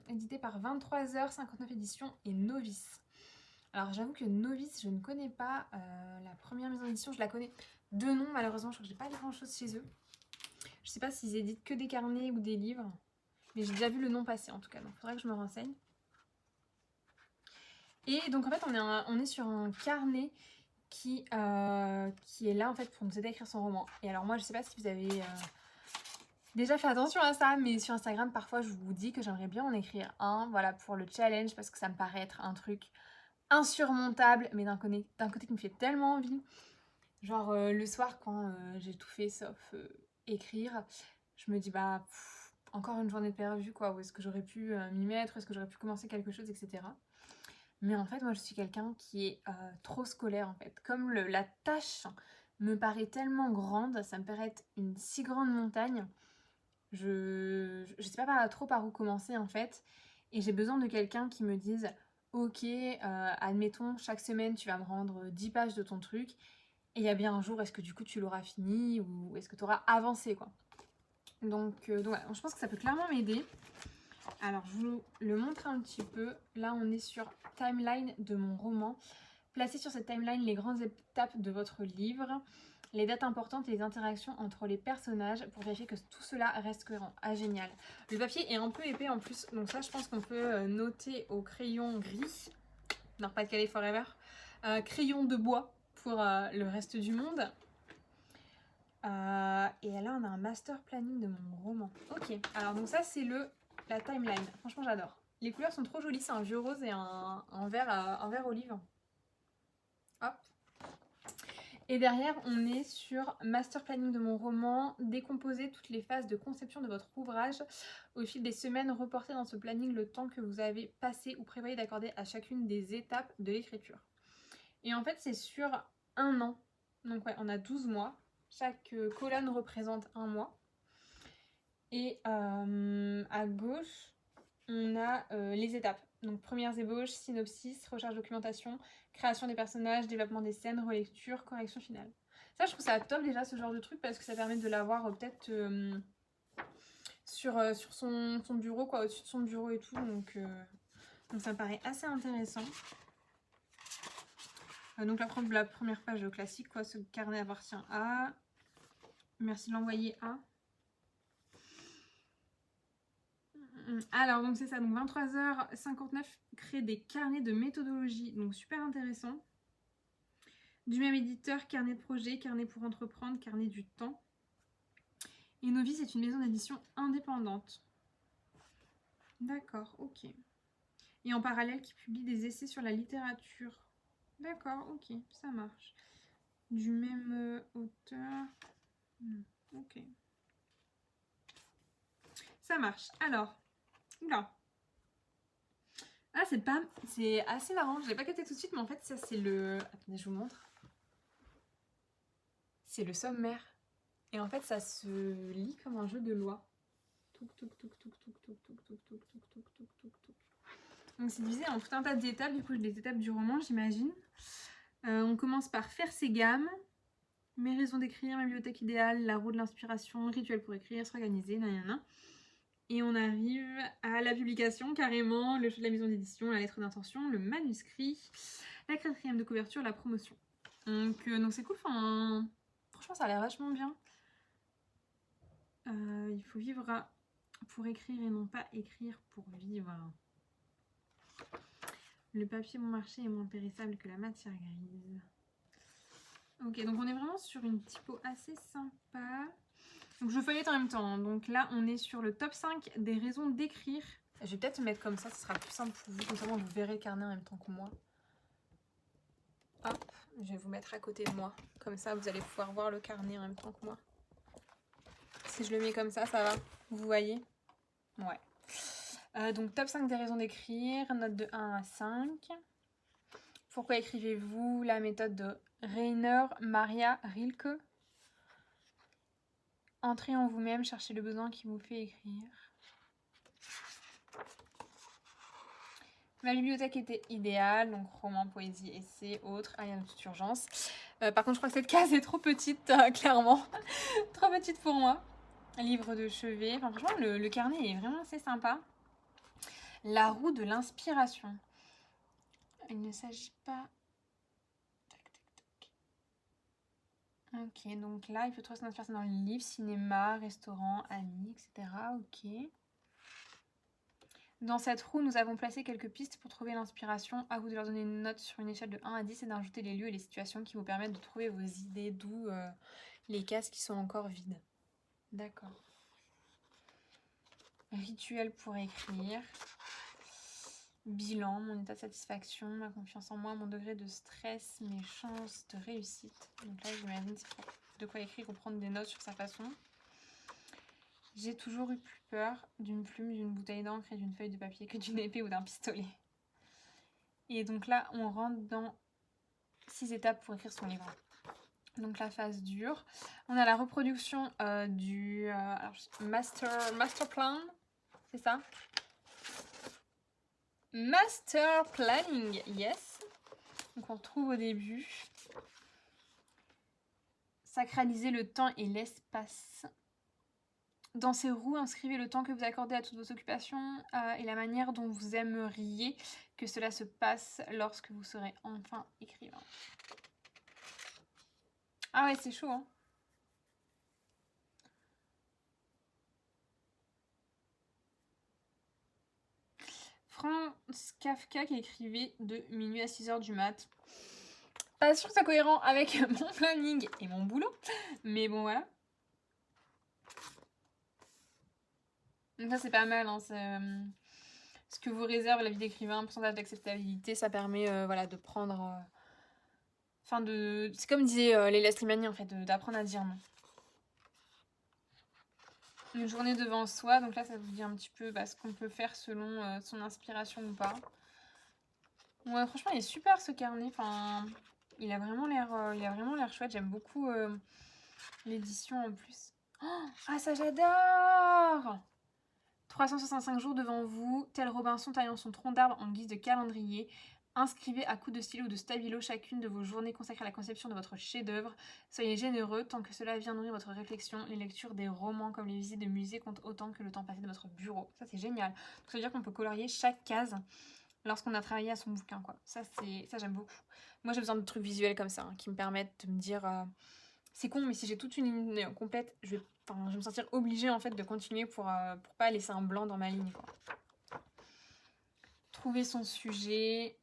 A: édité par 23h59 éditions et Novice. Alors j'avoue que Novice, je ne connais pas la première maison d'édition, je la connais de nom malheureusement, je crois que j'ai pas grand chose chez eux. Je sais pas s'ils éditent que des carnets ou des livres, mais j'ai déjà vu le nom passer en tout cas, donc il faudrait que je me renseigne. Et donc en fait on est sur un carnet qui est là en fait pour nous aider à écrire son roman. Et alors moi je sais pas si vous avez déjà fait attention à ça, mais sur Instagram parfois je vous dis que j'aimerais bien en écrire un, voilà, pour le challenge, parce que ça me paraît être un truc insurmontable, mais d'un côté qui me fait tellement envie. Genre le soir quand j'ai tout fait sauf écrire, je me dis encore une journée de perdue quoi, où est-ce que j'aurais pu m'y mettre, où est-ce que j'aurais pu commencer quelque chose, etc. Mais en fait moi je suis quelqu'un qui est trop scolaire en fait. Comme la tâche me paraît tellement grande, ça me paraît être une si grande montagne. Je sais pas trop par où commencer en fait. Et j'ai besoin de quelqu'un qui me dise, ok, admettons, chaque semaine tu vas me rendre 10 pages de ton truc. Et il y a bien un jour, est-ce que du coup tu l'auras fini ou est-ce que tu auras avancé quoi. Donc voilà, je pense que ça peut clairement m'aider. Alors je vous le montre un petit peu. Là on est sur timeline de mon roman. Placez sur cette timeline les grandes étapes de votre livre, les dates importantes et les interactions entre les personnages pour vérifier que tout cela reste cohérent. Ah génial. Le papier est un peu épais en plus, donc ça je pense qu'on peut noter au crayon gris. Nord-Pas-de-Calais Forever. Crayon de bois pour le reste du monde. Et là on a un master planning de mon roman. Ok, alors donc ça c'est la timeline. Franchement j'adore. Les couleurs sont trop jolies, c'est un vieux rose et un vert olive. Hop. Et derrière, on est sur master planning de mon roman, décomposer toutes les phases de conception de votre ouvrage au fil des semaines, reporter dans ce planning le temps que vous avez passé ou prévoyez d'accorder à chacune des étapes de l'écriture. Et en fait, c'est sur un an. Donc ouais, on a 12 mois. Chaque colonne représente un mois. Et à gauche, on a les étapes. Donc premières ébauches, synopsis, recherche documentation, création des personnages, développement des scènes, relecture, correction finale. Ça je trouve ça top déjà ce genre de truc parce que ça permet de l'avoir peut-être sur son bureau quoi, au-dessus de son bureau et tout. Donc ça me paraît assez intéressant. Donc la première page classique quoi, ce carnet appartient à... Merci de l'envoyer à... Alors, donc c'est ça, donc 23h59, créer des carnets de méthodologie, donc super intéressant. Du même éditeur, carnet de projet, carnet pour entreprendre, carnet du temps. Et Novice est une maison d'édition indépendante. D'accord, ok. Et en parallèle, qui publie des essais sur la littérature. D'accord, ok, ça marche. Du même auteur. Ok. Ça marche. Alors, oula. Ah, c'est assez marrant. Je l'ai pas capté tout de suite, mais en fait, ça, c'est le... Attendez, je vous montre. C'est le sommaire. Et en fait, ça se lit comme un jeu de loi. Donc, c'est divisé en tout un tas d'étapes. Du coup, les étapes du roman, j'imagine. On commence par faire ses gammes. Mes raisons d'écrire, ma bibliothèque idéale, la roue de l'inspiration, rituel pour écrire, s'organiser, nanana. Et on arrive à la publication, carrément, le choix de la maison d'édition, la lettre d'intention, le manuscrit, la 4e de couverture, la promotion. Donc c'est cool, enfin, franchement ça a l'air vachement bien. Il faut vivre pour écrire et non pas écrire pour vivre. Le papier bon marché est moins périssable que la matière grise. Ok, donc on est vraiment sur une typo assez sympa. Donc je feuillette en même temps, hein. Donc là on est sur le top 5 des raisons d'écrire. Je vais peut-être me mettre comme ça, ce sera plus simple pour vous, comme ça vous verrez le carnet en même temps que moi. Hop, je vais vous mettre à côté de moi, comme ça vous allez pouvoir voir le carnet en même temps que moi. Si je le mets comme ça, ça va, vous voyez? Ouais. Donc top 5 des raisons d'écrire, note de 1 à 5. Pourquoi écrivez-vous? La méthode de Rainer Maria Rilke. Entrez en vous-même, cherchez le besoin qui vous fait écrire. Ma bibliothèque était idéale, donc roman, poésie, essai, autres, rien de toute urgence. Par contre, je crois que cette case est trop petite, clairement. Trop petite pour moi. Livre de chevet. Enfin, franchement, le carnet est vraiment assez sympa. La roue de l'inspiration. Il ne s'agit pas... Ok, donc là, il faut trouver son inspiration dans le livre, cinéma, restaurant, amis, etc. Ok. Dans cette roue, nous avons placé quelques pistes pour trouver l'inspiration. À vous de leur donner une note sur une échelle de 1 à 10 et d'ajouter les lieux et les situations qui vous permettent de trouver vos idées, d'où les cases qui sont encore vides. D'accord. Rituel pour écrire. Bilan, mon état de satisfaction, ma confiance en moi, mon degré de stress, mes chances de réussite. Donc là, j'imagine c'est de quoi écrire ou prendre des notes sur sa façon. J'ai toujours eu plus peur d'une plume, d'une bouteille d'encre et d'une feuille de papier que d'une épée ou d'un pistolet. Et donc là, on rentre dans 6 étapes pour écrire son livre. Donc la phase dure. On a la reproduction du alors, master plan, c'est ça? Master planning, yes. Donc on retrouve au début. Sacraliser le temps et l'espace. Dans ces roues, inscrivez le temps que vous accordez à toutes vos occupations et la manière dont vous aimeriez que cela se passe lorsque vous serez enfin écrivain. Ah ouais, c'est chaud, hein. Franz Kafka qui écrivait de minuit à 6h du mat. Pas sûr que c'est cohérent avec mon planning et mon boulot, mais bon voilà. Donc ça c'est pas mal, hein, ce que vous réserve la vie d'écrivain, pourcentage d'acceptabilité, ça permet voilà, de prendre... Enfin de... C'est comme disait Leila Slimani en fait, d'apprendre à dire non. Une journée devant soi, donc là ça vous dit un petit peu ce qu'on peut faire selon son inspiration ou pas. Ouais, franchement il est super ce carnet, enfin il a vraiment l'air chouette, j'aime beaucoup l'édition en plus. Oh, ah ça j'adore! 365 jours devant vous, tel Robinson taillant son tronc d'arbre en guise de calendrier. Inscrivez à coups de stylo ou de stabilo chacune de vos journées consacrées à la conception de votre chef-d'œuvre. Soyez généreux tant que cela vient nourrir votre réflexion. Les lectures des romans comme les visites de musées comptent autant que le temps passé de votre bureau. Ça c'est génial. Donc, ça veut dire qu'on peut colorier chaque case lorsqu'on a travaillé à son bouquin, quoi. Ça j'aime beaucoup. Moi j'ai besoin de trucs visuels comme ça qui me permettent de me dire c'est con, mais si j'ai toute une ligne complète, je vais me sentir obligée en fait de continuer pour pas laisser un blanc dans ma ligne, quoi. Trouver son sujet.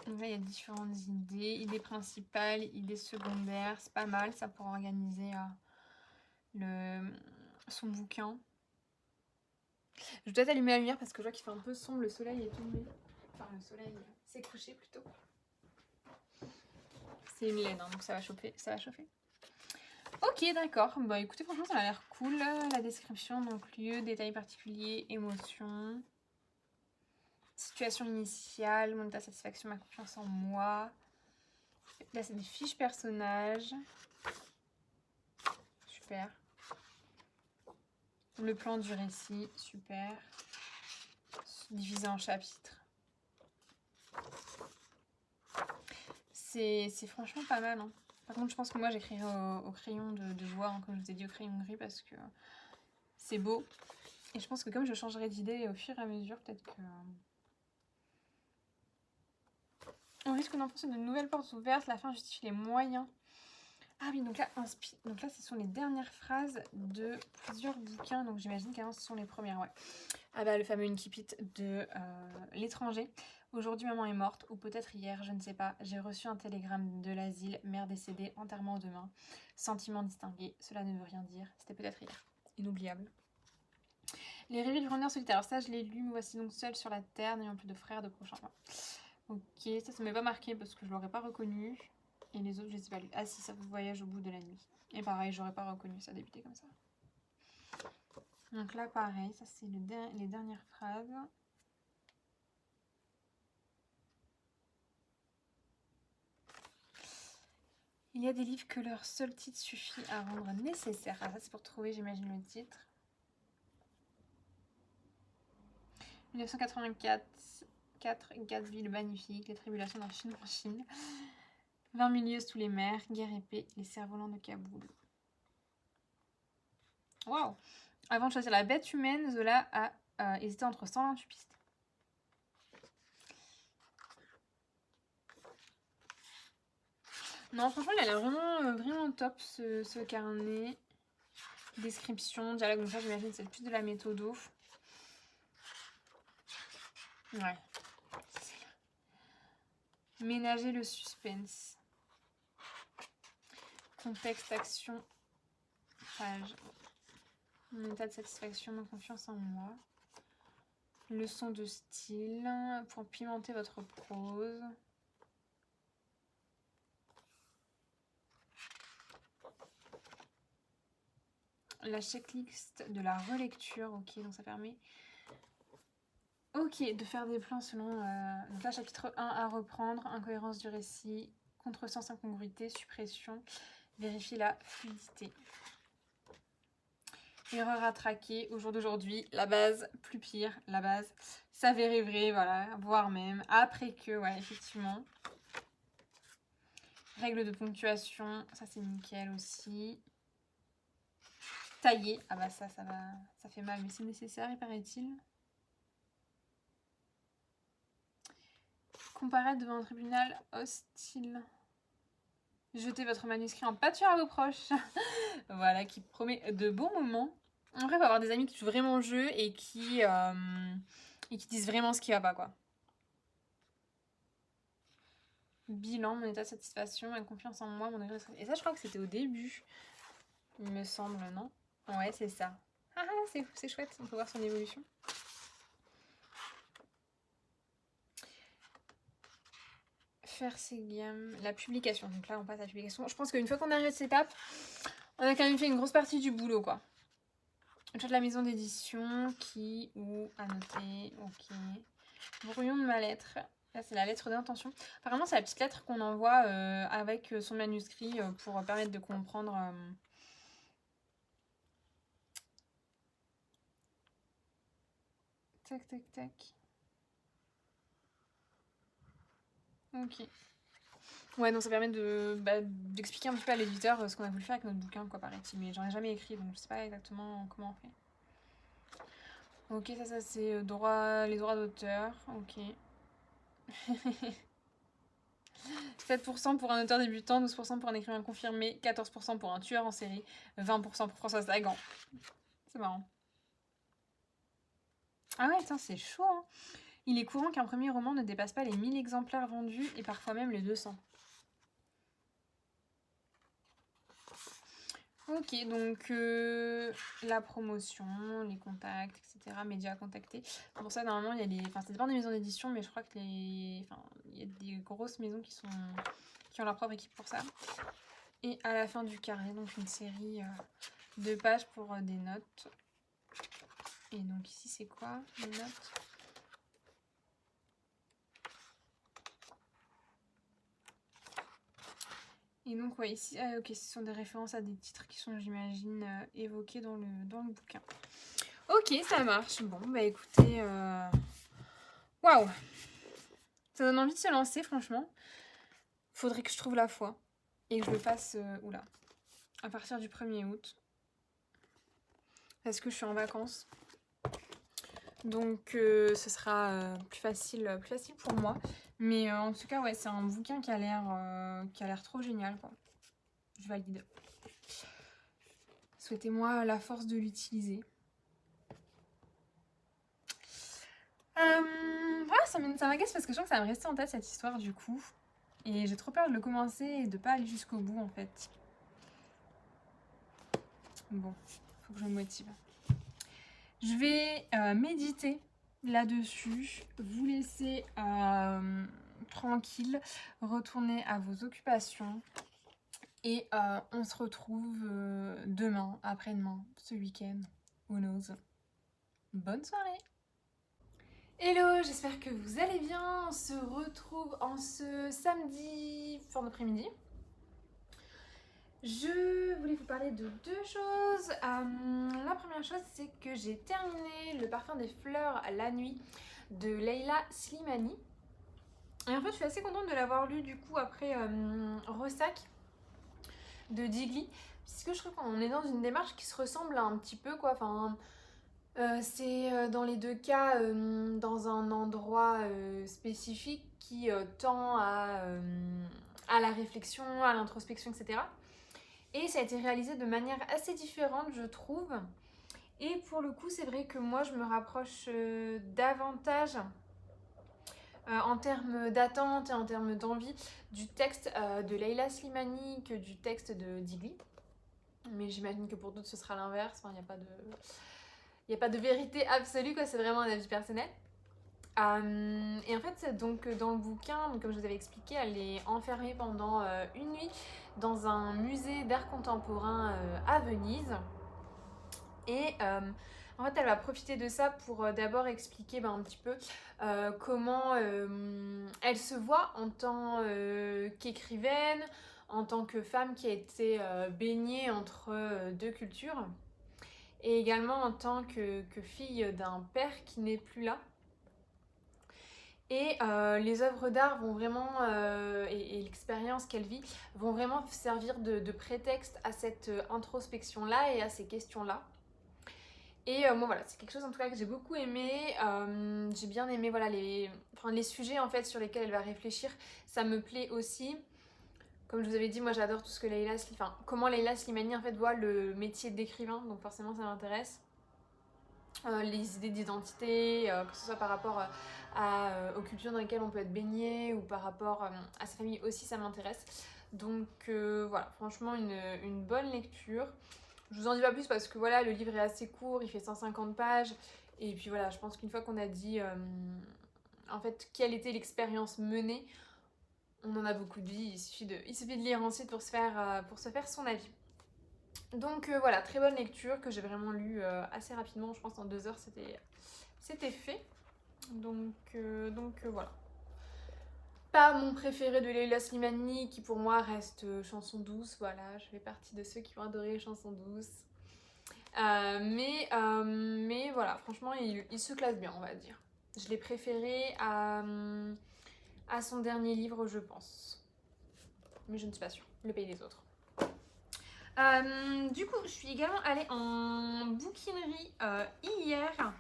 A: Donc là, il y a différentes idées principales, idées secondaires. C'est pas mal ça pour organiser son bouquin. Je dois allumer la lumière parce que je vois qu'il fait un peu sombre. Le soleil est tombé. Enfin, le soleil s'est couché plutôt. C'est une laine, hein, donc ça va chauffer. Ok, d'accord. Bah écoutez, franchement, ça a l'air cool. La description, donc lieu, détails particuliers, émotion, situation initiale, mon état de satisfaction, ma confiance en moi. Là, c'est des fiches personnages. Super. Le plan du récit, super. Divisé en chapitres. C'est franchement pas mal, hein. Par contre, je pense que moi, j'écrirai au crayon de bois, hein, comme je vous ai dit, au crayon gris, parce que c'est beau. Et je pense que comme je changerai d'idée au fur et à mesure, peut-être que... On risque d'enfoncer de nouvelles portes ouvertes, la fin justifie les moyens. Ah oui, donc là, ce sont les dernières phrases de plusieurs bouquins, donc j'imagine qu'avant, ce sont les premières, ouais. Ah bah, le fameux Incipit de l'étranger. Aujourd'hui, maman est morte, ou peut-être hier, je ne sais pas. J'ai reçu un télégramme de l'asile, mère décédée, enterrement demain. Sentiment distingué, cela ne veut rien dire. C'était peut-être hier. Inoubliable. Les rêves du renard solitaire. Alors ça, je l'ai lu, me voici donc seule sur la terre, n'ayant plus de frères, de prochains. Ok, ça m'est pas marqué parce que je l'aurais pas reconnu. Et les autres, je les ai pas lus. Ah si, ça voyage au bout de la nuit. Et pareil, j'aurais pas reconnu, ça débutait comme ça. Donc là, pareil, ça c'est les dernières phrases. Il y a des livres que leur seul titre suffit à rendre nécessaire. Ah, ça c'est pour trouver, j'imagine, le titre. 1984, 4 Gatsby magnifique, les tribulations d'un film en Chine. 20 milieux sous les mers, guerre épée, les cerfs-volants de Kaboul. Waouh! Avant de choisir la bête humaine, Zola a hésité entre 128 pistes. Non, franchement, il a l'air vraiment top ce carnet. Description, dialogue, donc ça j'imagine c'est plus de la méthodo. Ouais. Ménager le suspense. Contexte, action, page. Mon état de satisfaction, ma confiance en moi. Leçon de style pour pimenter votre prose. La checklist de la relecture, ok, donc ça permet de faire des plans selon... donc là, chapitre 1 à reprendre, incohérence du récit, Contresens, incongruité, suppression. Vérifier la fluidité. Erreur à traquer au jour d'aujourd'hui. La base, plus pire, la base. S'avérer vrai, voilà, voire même. Après que, ouais, effectivement. Règle de ponctuation, ça c'est nickel aussi. Tailler, ah bah ça va, ça fait mal, mais c'est nécessaire, il paraît-il. Comparaître devant un tribunal hostile. Jetez votre manuscrit en pâture à vos proches. Voilà, qui promet de bons moments. En vrai, il faut avoir des amis qui jouent vraiment le jeu et qui disent vraiment ce qui va pas, quoi. Bilan, mon état de satisfaction, et confiance en moi, mon degré de stress. Et ça, je crois que c'était au début, il me semble, non? Ouais, c'est ça. Ah, c'est chouette, on peut voir son évolution. Faire ses gammes, la publication. Donc là, on passe à la publication. Je pense qu'une fois qu'on arrive à cette étape, on a quand même fait une grosse partie du boulot, quoi. Choix de la maison d'édition, qui ou à noter, ok. Brouillon de ma lettre. Là, c'est la lettre d'intention. Apparemment, c'est la petite lettre qu'on envoie avec son manuscrit pour permettre de comprendre. Tac, tac, tac. Ok. Ouais, donc ça permet d'expliquer un petit peu à l'éditeur ce qu'on a voulu faire avec notre bouquin, quoi, paraît-il. Mais j'en ai jamais écrit, donc je sais pas exactement comment on fait. Ok, ça c'est les droits d'auteur. Ok. 7% pour un auteur débutant, 12% pour un écrivain confirmé, 14% pour un tueur en série, 20% pour Françoise Sagan. C'est marrant. Ah ouais, attends, c'est chaud, hein. Il est courant qu'un premier roman ne dépasse pas les 1000 exemplaires vendus et parfois même les 200. Ok, donc la promotion, les contacts, etc., médias à contacter. Pour ça, normalement, il y a les... Enfin, ça dépend des maisons d'édition, mais je crois que il y a des grosses maisons qui ont leur propre équipe pour ça. Et à la fin du carré, donc une série de pages pour des notes. Et donc ici, c'est quoi, les notes ? Et donc, ouais, ici, ok, ce sont des références à des titres qui sont, j'imagine, évoqués dans le bouquin. Ok, ça marche. Bon, bah écoutez, waouh, ça donne envie de se lancer, franchement. Faudrait que je trouve la foi et que je le fasse, à partir du 1er août. Parce que je suis en vacances. Donc, ce sera plus facile pour moi. Mais en tout cas, ouais, c'est un bouquin qui a l'air trop génial, quoi. Je valide. Souhaitez-moi la force de l'utiliser. Ça m'agace parce que je sens que ça va me rester en tête cette histoire du coup. Et j'ai trop peur de le commencer et de pas aller jusqu'au bout en fait. Bon, faut que je me motive. Je vais méditer là-dessus, vous laisser tranquille, retourner à vos occupations. Et on se retrouve demain, après-demain, ce week-end. Who knows? Bonne soirée! Hello, j'espère que vous allez bien. On se retrouve en ce samedi fin d'après-midi. Je voulais vous parler de deux choses. La première chose, c'est que j'ai terminé Le parfum des fleurs la nuit de Leila Slimani. Et en fait, je suis assez contente de l'avoir lu du coup après Ressac de Digli, puisque je trouve qu'on est dans une démarche qui se ressemble un petit peu, quoi. Enfin, c'est dans les deux cas dans un endroit spécifique qui tend à la réflexion, à l'introspection, etc. Et ça a été réalisé de manière assez différente, je trouve. Et pour le coup, c'est vrai que moi, je me rapproche davantage en termes d'attente et en termes d'envie du texte de Leila Slimani que du texte de Digli. Mais j'imagine que pour d'autres, ce sera l'inverse. Enfin, il n'y a pas de vérité absolue, quoi. C'est vraiment un avis personnel. Et en fait, donc, dans le bouquin, donc, comme je vous avais expliqué, elle est enfermée pendant une nuit dans un musée d'art contemporain à Venise. Et En fait, elle va profiter de ça pour d'abord expliquer un petit peu comment elle se voit en tant qu'écrivaine, en tant que femme qui a été baignée entre deux cultures, et également en tant que fille d'un père qui n'est plus là. Et les œuvres d'art vont vraiment, et l'expérience qu'elle vit, vont vraiment servir de prétexte à cette introspection-là et à ces questions-là. Et moi voilà, c'est quelque chose en tout cas que j'ai beaucoup aimé. J'ai bien aimé voilà, les sujets en fait sur lesquels elle va réfléchir. Ça me plaît aussi. Comme je vous avais dit, moi j'adore tout ce que comment Leila Slimani en fait voit le métier d'écrivain, donc forcément ça m'intéresse. Les idées d'identité, que ce soit par rapport aux cultures dans lesquelles on peut être baigné ou par rapport à sa famille aussi, ça m'intéresse. Donc voilà, franchement une bonne lecture. Je vous en dis pas plus parce que voilà, le livre est assez court, il fait 150 pages. Et puis voilà, je pense qu'une fois qu'on a dit en fait quelle était l'expérience menée, on en a beaucoup dit, il suffit de lire ensuite pour se faire son avis. Donc voilà, très bonne lecture que j'ai vraiment lu assez rapidement, je pense en 2 heures c'était fait. Donc voilà. Pas mon préféré de Leila Slimani qui pour moi reste chanson douce, voilà, je fais partie de ceux qui ont adoré chanson douce. Mais voilà, franchement il se classe bien on va dire. Je l'ai préféré à son dernier livre je pense. Mais je ne suis pas sûre, Le Pays des Autres. Du coup, je suis également allée en bouquinerie hier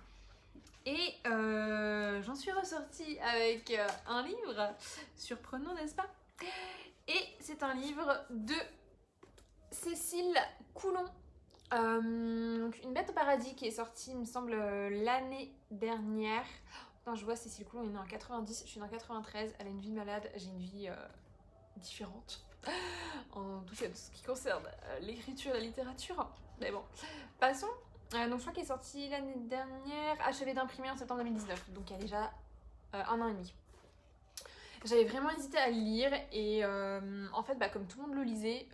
A: et j'en suis ressortie avec un livre, surprenant n'est-ce pas? Et c'est un livre de Cécile Coulon, Une bête au paradis qui est sorti il me semble l'année dernière. Putain, je vois Cécile Coulon est née en 90, je suis née en 93, elle a une vie malade, j'ai une vie différente. En tout cas, tout ce qui concerne l'écriture et la littérature. Mais bon, passons. Donc, je crois qu'elle est sortie l'année dernière, achevée d'imprimer en septembre 2019. Donc, il y a déjà 1 an et demi. J'avais vraiment hésité à le lire et en fait, comme tout le monde le lisait,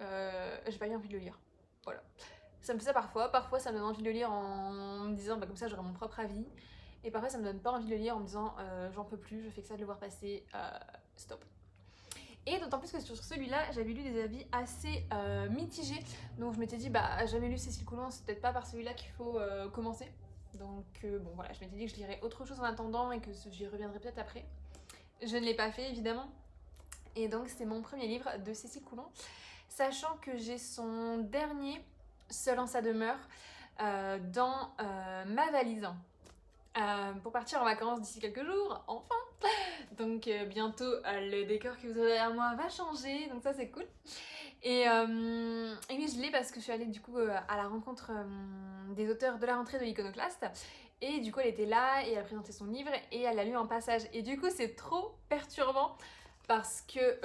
A: j'ai pas eu envie de le lire. Voilà. Ça me fait ça parfois. Parfois, ça me donne envie de le lire en me disant, comme ça, j'aurai mon propre avis. Et parfois, ça me donne pas envie de le lire en me disant, j'en peux plus, je fais que ça de le voir passer, stop. Et d'autant plus que sur celui-là, j'avais lu des avis assez mitigés. Donc je m'étais dit, jamais lu Cécile Coulon, c'est peut-être pas par celui-là qu'il faut commencer. Donc bon voilà, je m'étais dit que je lirais autre chose en attendant et que j'y reviendrai peut-être après. Je ne l'ai pas fait évidemment. Et donc c'est mon premier livre de Cécile Coulon. Sachant que j'ai son dernier, Seul en sa demeure, dans ma valise. Pour partir en vacances d'ici quelques jours, enfin. Donc bientôt le décor que vous avez derrière moi va changer, donc ça c'est cool. Et oui, je l'ai parce que je suis allée du coup à la rencontre des auteurs de la rentrée de l'Iconoclaste. Et du coup elle était là et elle a présenté son livre et elle l'a lu en passage. Et du coup c'est trop perturbant parce que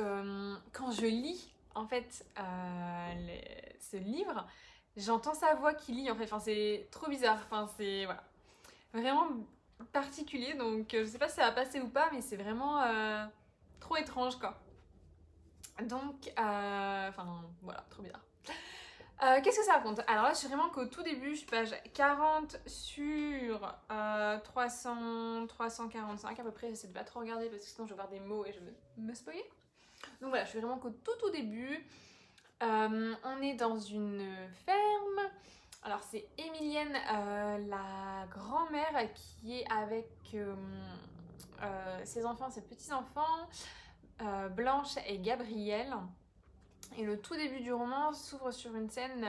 A: quand je lis en fait ce livre, j'entends sa voix qui lit en fait. Enfin c'est trop bizarre, enfin c'est voilà. Vraiment particulier, donc je sais pas si ça va passer ou pas, mais c'est vraiment trop étrange quoi. Donc, enfin voilà, trop bizarre. Qu'est-ce que ça raconte? Alors là, je suis vraiment qu'au tout début, je suis page 40 sur 345 à peu près. J'essaie de pas trop regarder parce que sinon je vais voir des mots et je vais me spoiler. Donc voilà, je suis vraiment qu'au tout début. On est dans une ferme. Alors c'est Émilienne, la grand-mère qui est avec ses enfants, ses petits-enfants, Blanche et Gabriel. Et le tout début du roman s'ouvre sur une scène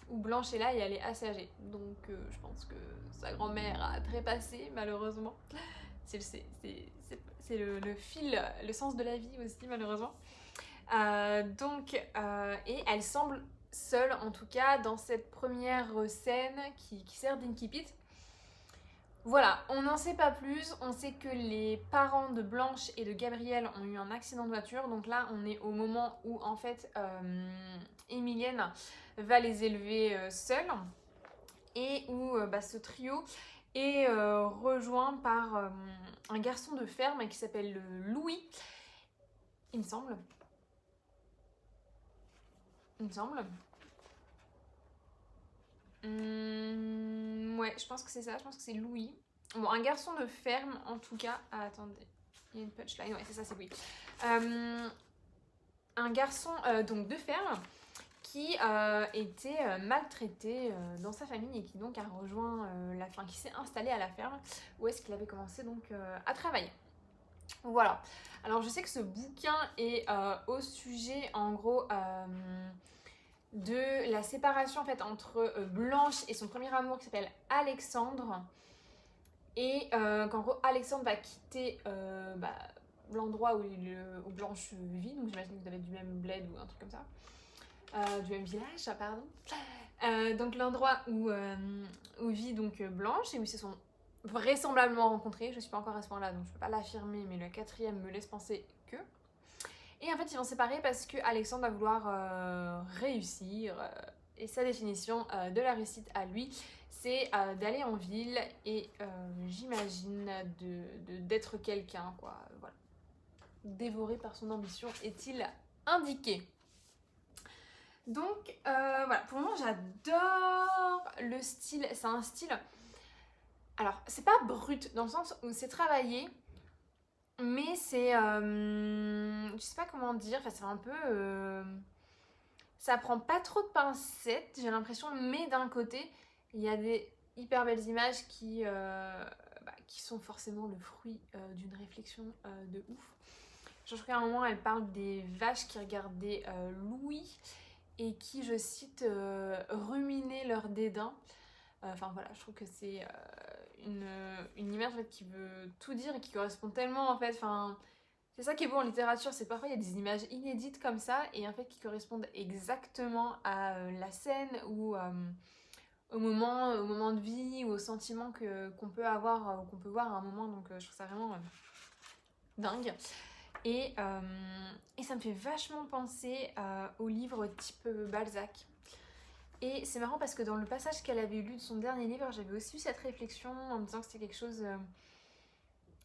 A: où Blanche est là et elle est assez âgée. Donc je pense que sa grand-mère a trépassé malheureusement. C'est le fil, le sens de la vie aussi malheureusement. Et elle semble seule en tout cas dans cette première scène qui sert d'incipit. Voilà, on n'en sait pas plus, on sait que les parents de Blanche et de Gabriel ont eu un accident de voiture, donc là on est au moment où en fait Émilienne va les élever seuls et où ce trio est rejoint par un garçon de ferme qui s'appelle Louis, il me semble. Ouais, je pense que c'est ça, je pense que c'est Louis. Bon, un garçon de ferme, en tout cas. Ah, attendez, il y a une punchline, ouais, c'est ça, c'est Louis. Un garçon donc de ferme qui était maltraité dans sa famille et qui donc a rejoint qui s'est installé à la ferme où est-ce qu'il avait commencé donc à travailler. Voilà. Alors je sais que ce bouquin est au sujet en gros de la séparation en fait entre Blanche et son premier amour qui s'appelle Alexandre et qu'en gros Alexandre va quitter l'endroit où Blanche vit, donc j'imagine que vous avez du même bled ou un truc comme ça. Du même village, pardon. Donc l'endroit où vit donc Blanche et où ils se sont vraisemblablement rencontrés. Je suis pas encore à ce point-là, donc je peux pas l'affirmer, mais le quatrième me laisse penser que. Et en fait, ils vont se séparer parce que Alexandre va vouloir réussir. Et sa définition de la réussite à lui, c'est d'aller en ville et j'imagine d'être quelqu'un, quoi. Voilà. Dévoré par son ambition, est-il indiqué. Donc voilà, pour le moment j'adore le style, c'est un style, alors c'est pas brut dans le sens où c'est travaillé, mais c'est, je sais pas comment dire, enfin c'est un peu, ça prend pas trop de pincettes j'ai l'impression, mais d'un côté il y a des hyper belles images qui sont forcément le fruit d'une réflexion de ouf. Je crois qu'à un moment elle parle des vaches qui regardaient Louis et qui, je cite, ruminaient leur dédain. Enfin voilà, je trouve que c'est une image en fait, qui veut tout dire et qui correspond tellement en fait. Enfin, c'est ça qui est beau en littérature, c'est parfois il y a des images inédites comme ça et en fait qui correspondent exactement à la scène ou au moment de vie ou au sentiment qu'on peut avoir ou qu'on peut voir à un moment. Donc je trouve ça vraiment dingue. Et ça me fait vachement penser au livre type Balzac. Et c'est marrant parce que dans le passage qu'elle avait lu de son dernier livre, j'avais aussi eu cette réflexion en me disant que c'était quelque chose,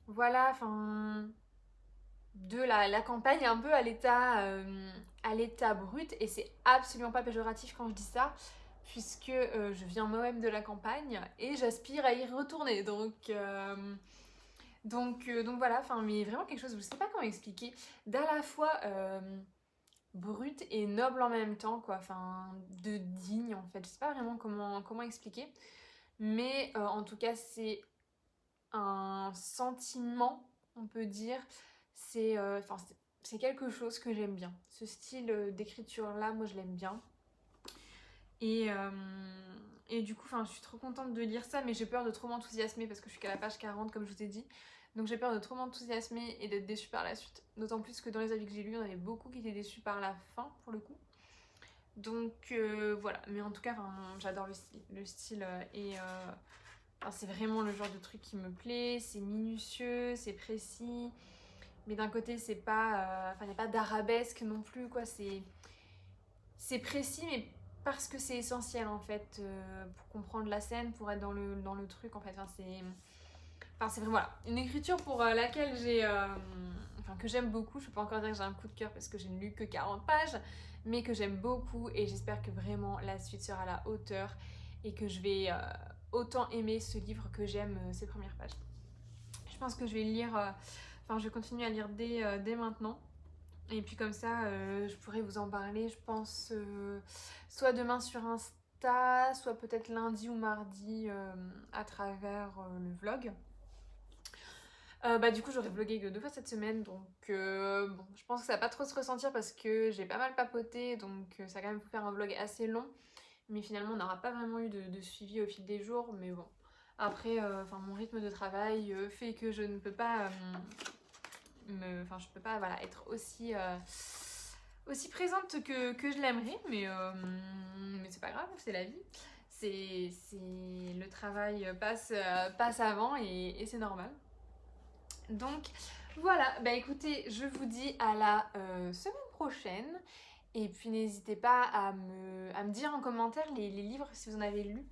A: voilà, enfin, de la campagne un peu à l'état brut. Et c'est absolument pas péjoratif quand je dis ça, puisque je viens moi-même de la campagne et j'aspire à y retourner. Donc voilà, enfin, mais vraiment quelque chose, je sais pas comment expliquer, d'à la fois brut et noble en même temps, quoi, enfin, de digne en fait, je sais pas vraiment comment expliquer, mais en tout cas, c'est un sentiment, on peut dire, c'est quelque chose que j'aime bien. Ce style d'écriture-là, moi je l'aime bien. Et, euh, et du coup, je suis trop contente de lire ça, mais j'ai peur de trop m'enthousiasmer parce que je suis qu'à la page 40, comme je vous ai dit. Donc j'ai peur de trop m'enthousiasmer et d'être déçue par la suite. D'autant plus que dans les avis que j'ai lus, il y en avait beaucoup qui étaient déçus par la fin, pour le coup. Donc voilà, mais en tout cas, j'adore le style c'est vraiment le genre de truc qui me plaît. C'est minutieux, c'est précis, mais d'un côté, c'est pas, il n'y a pas d'arabesque non plus, quoi. C'est précis, mais parce que c'est essentiel en fait pour comprendre la scène, pour être dans le truc en fait. C'est vraiment voilà, une écriture pour laquelle que j'aime beaucoup. Je peux pas encore dire que j'ai un coup de cœur parce que je n'ai lu que 40 pages, mais que j'aime beaucoup et j'espère que vraiment la suite sera à la hauteur et que je vais autant aimer ce livre que j'aime ces premières pages. Je pense que je vais lire, je vais continuer à lire dès maintenant. Et puis comme ça, je pourrais vous en parler, je pense, soit demain sur Insta, soit peut-être lundi ou mardi à travers le vlog. Du coup, j'aurais vlogué que 2 fois cette semaine, donc bon, je pense que ça va pas trop se ressentir parce que j'ai pas mal papoté, donc ça va quand même faire un vlog assez long. Mais finalement, on n'aura pas vraiment eu de suivi au fil des jours, mais bon. Après, mon rythme de travail fait que je ne peux pas je peux pas voilà, être aussi présente que je l'aimerais, mais c'est pas grave, c'est la vie. Le travail passe avant et c'est normal. Donc voilà, écoutez, je vous dis à la semaine prochaine. Et puis n'hésitez pas à me dire en commentaire les livres si vous en avez lu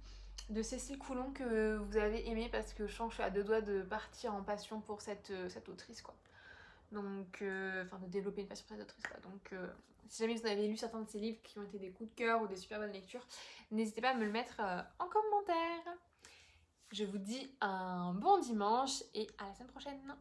A: de Cécile Coulon que vous avez aimé, parce que je sens que je suis à 2 doigts de partir en passion pour cette autrice, quoi. Donc, enfin, de développer une passion prédatrice, quoi. Donc, si jamais vous avez lu certains de ces livres qui ont été des coups de cœur ou des super bonnes lectures, n'hésitez pas à me le mettre en commentaire. Je vous dis un bon dimanche et à la semaine prochaine.